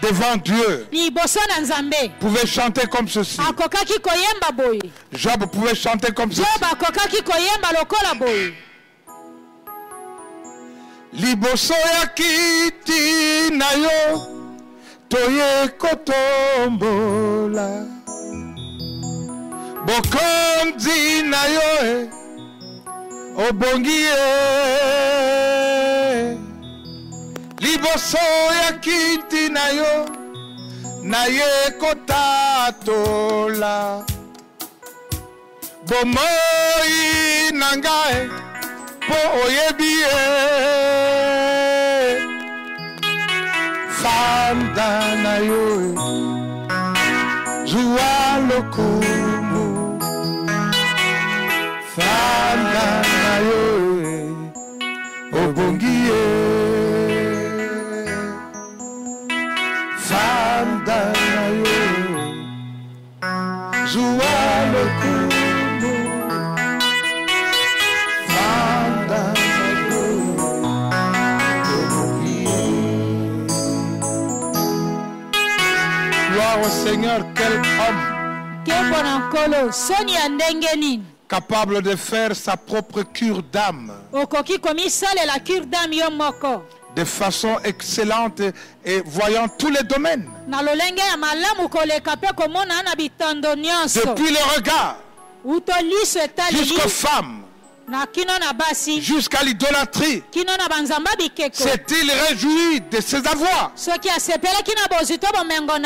devant Dieu, liboso na nzambe pouvait chanter comme ceci. akokaki koyemba boye. Job pouvait chanter comme ceci. Job akokaki koyemba lokola boye. Liboso ya kiti na yo toye kotombola bokonzi na yo obongi liboso ya kiti na yo naye kotatola bomoi na ngai po oyebi fanda na yo zuwa lokumu fanda na yo obongi fanda na yo zuwa lokumu au Seigneur, quel homme capable de faire sa propre cure d'âme de façon excellente et voyant tous les domaines. Depuis le regard jusqu'aux femmes, jusqu'à l'idolâtrie, s'est-il réjoui de ses avoirs?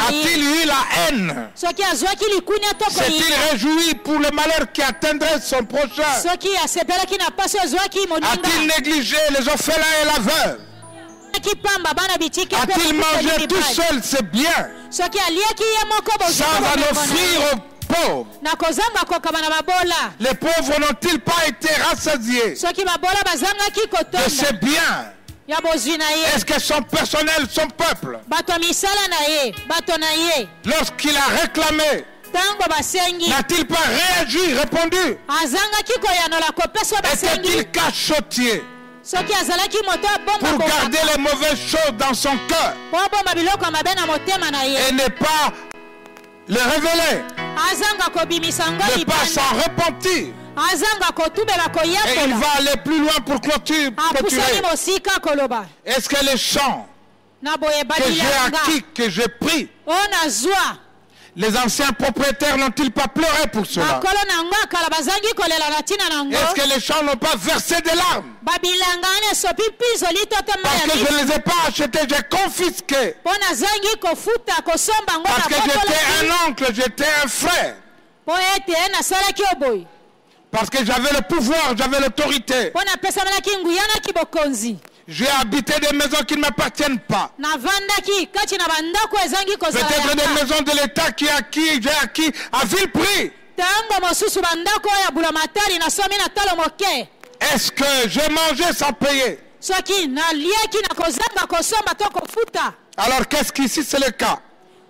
A-t-il eu la haine? S'est-il réjoui pour le malheur qui atteindrait son prochain? A-t-il négligé les orphelins et la veuve? A-t-il mangé tout seul ses biens sans en offrir aux pauvres? Les pauvres n'ont-ils pas été rassasiés de ses biens? Est-ce que son personnel, son peuple, lorsqu'il a réclamé, n'a-t-il pas réagi, répondu? Était-il cachotier pour garder les mauvaises choses dans son cœur et ne pas le révéler, ne pas s'en repentir? Et il va aller plus loin pour clôturer. Est-ce que les champs que j'ai acquis, que j'ai pris, les anciens propriétaires n'ont-ils pas pleuré pour cela? Est-ce que les champs n'ont pas versé des larmes? Parce que je ne les ai pas achetés, j'ai confisqué. Parce que j'étais un oncle, j'étais un frère. Parce que j'avais le pouvoir, j'avais l'autorité. J'ai habité des maisons qui ne m'appartiennent pas. Peut-être des maisons de l'État qui j'ai acquis à vil prix. Est-ce que j'ai mangé sans payer? Alors qu'est-ce qu'ici c'est le cas?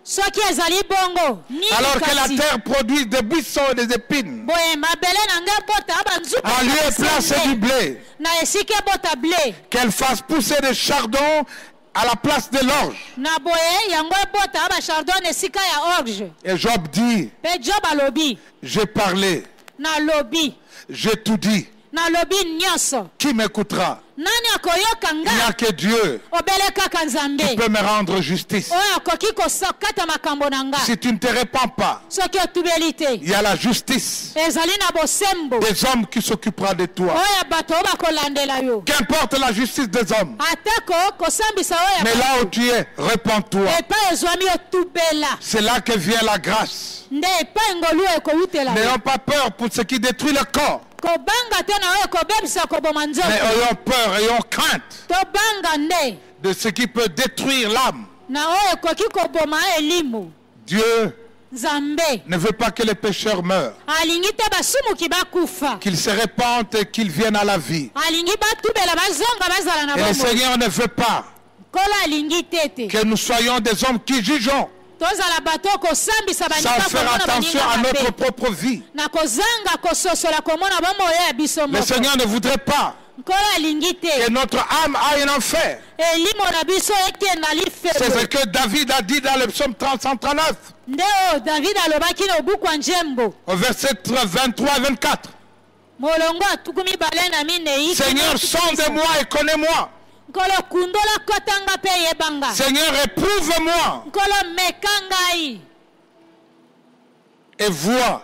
soki ezali bongo alors que la terre produit des buissons et des épines. boye mabele na ngai bota banzuku En lieu et place du blé. na esika bota blé Qu'elle fasse pousser des chardons à la place de l'orge. na boye yango bota ba chardon esika ya orge. Et Job dit, Pe Job alobi j'ai parlé, na lobi j'ai tout dit. na lobi nyonso Qui m'écoutera? nani akoyoka Il n'y a nga que Dieu obele kaka qui nzambe peut me rendre justice. oyo akoki kosakata makambo na nga Si tu ne te répands pas, soki otubeli te il y a la justice ezali na bosembo des hommes qui s'occupera de toi. oyo bato oyo bakolandela yo Qu'importe la justice des hommes. atako kosambisa oyo Mais là où tu es, répands-toi. epai ezwami otubela C'est là que vient la grâce. nde epai ngolu ekowutela yo N'ayons pas peur pour ce qui détruit le corps. kobanga te na oyo ekobebisa koboma Mais nzoto ayons peur, ayons crainte tobanga nde de ce qui peut détruire l'âme. na oyo ekoki koboma elimu Dieu nzambe ne veut pas que les pécheurs meurent, alingi te basumuki bakufa qu'ils se répandent et qu'ils viennent à la vie. alingi batubela bazonga bazala na Et le bomoi Seigneur ne veut pas kolo alingi te te que nous soyons des hommes qui jugeons tozala bato kosambisa sans faire attention à notre baninga propre vie. na kozanga kososola komona bomoi ya biso Le moko Seigneur ne voudrait pas nkolo alingi que te notre âme aille en enfer. elimo na biso ekenda C'est lifelo ce que David a dit dans le psaume 139, nde oyo david alobaki na obuku ya njembo au verset 23 et 24. molongo atuku mibale na minei Seigneur, sonde-moi et connais-moi. nkolo kundola kotanga mpe yebanga Seigneur, éprouve-moi nkolo meka ngai et vois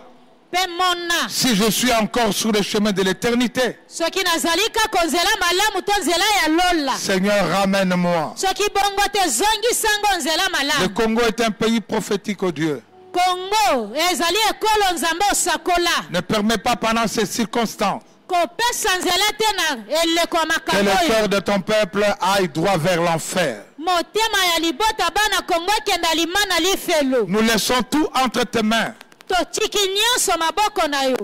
mpe mona si je suis encore sur le chemin de l'éternité. soki nazali kaka nzela malamu to nzela ya lola Seigneur, ramène-moi. soki bongo te zongisango nzela Le malamu Congo est un pays prophétique, oh Dieu. kongo ezali ekolo nzambe osakola Ne permets pas pendant ces circonstances kopesa nzela te na eleko ya que makambo le oyo cœur de ton peuple aille droit vers l'enfer. motema ya libota bana kongo ekenda lima na lifelo Nous laissons tout entre tes mains. totiki nyonso maboko na yo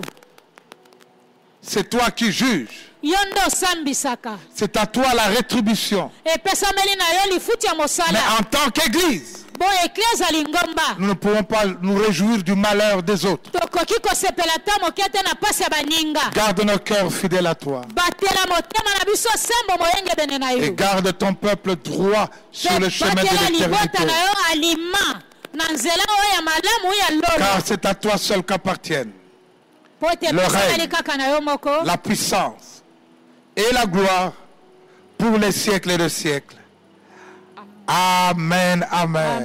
C'est toi qui juges. yo nde osambisaka C'est à toi la rétribution. epesameli na yo lifuti ya Mais mosala en tant qu'Église, boye eklise alingomba nous ne pouvons pas nous réjouir du malheur des autres. tokoki kosepela ta moke te na pasi ya baninga Garde nos cœurs fidèles à toi. batela motema na biso sembo moyengebene na Et yo garde ton peuple droit sur le chemin batela de libota l'éternité. na yo alima na nzela oyo ya malamu ya lolo Car c'est à toi seul qu'appartiennent po ete le epesameli règne, kaka na yo moko la puissance et la gloire pour les siècles et les siècles. Amen, amen.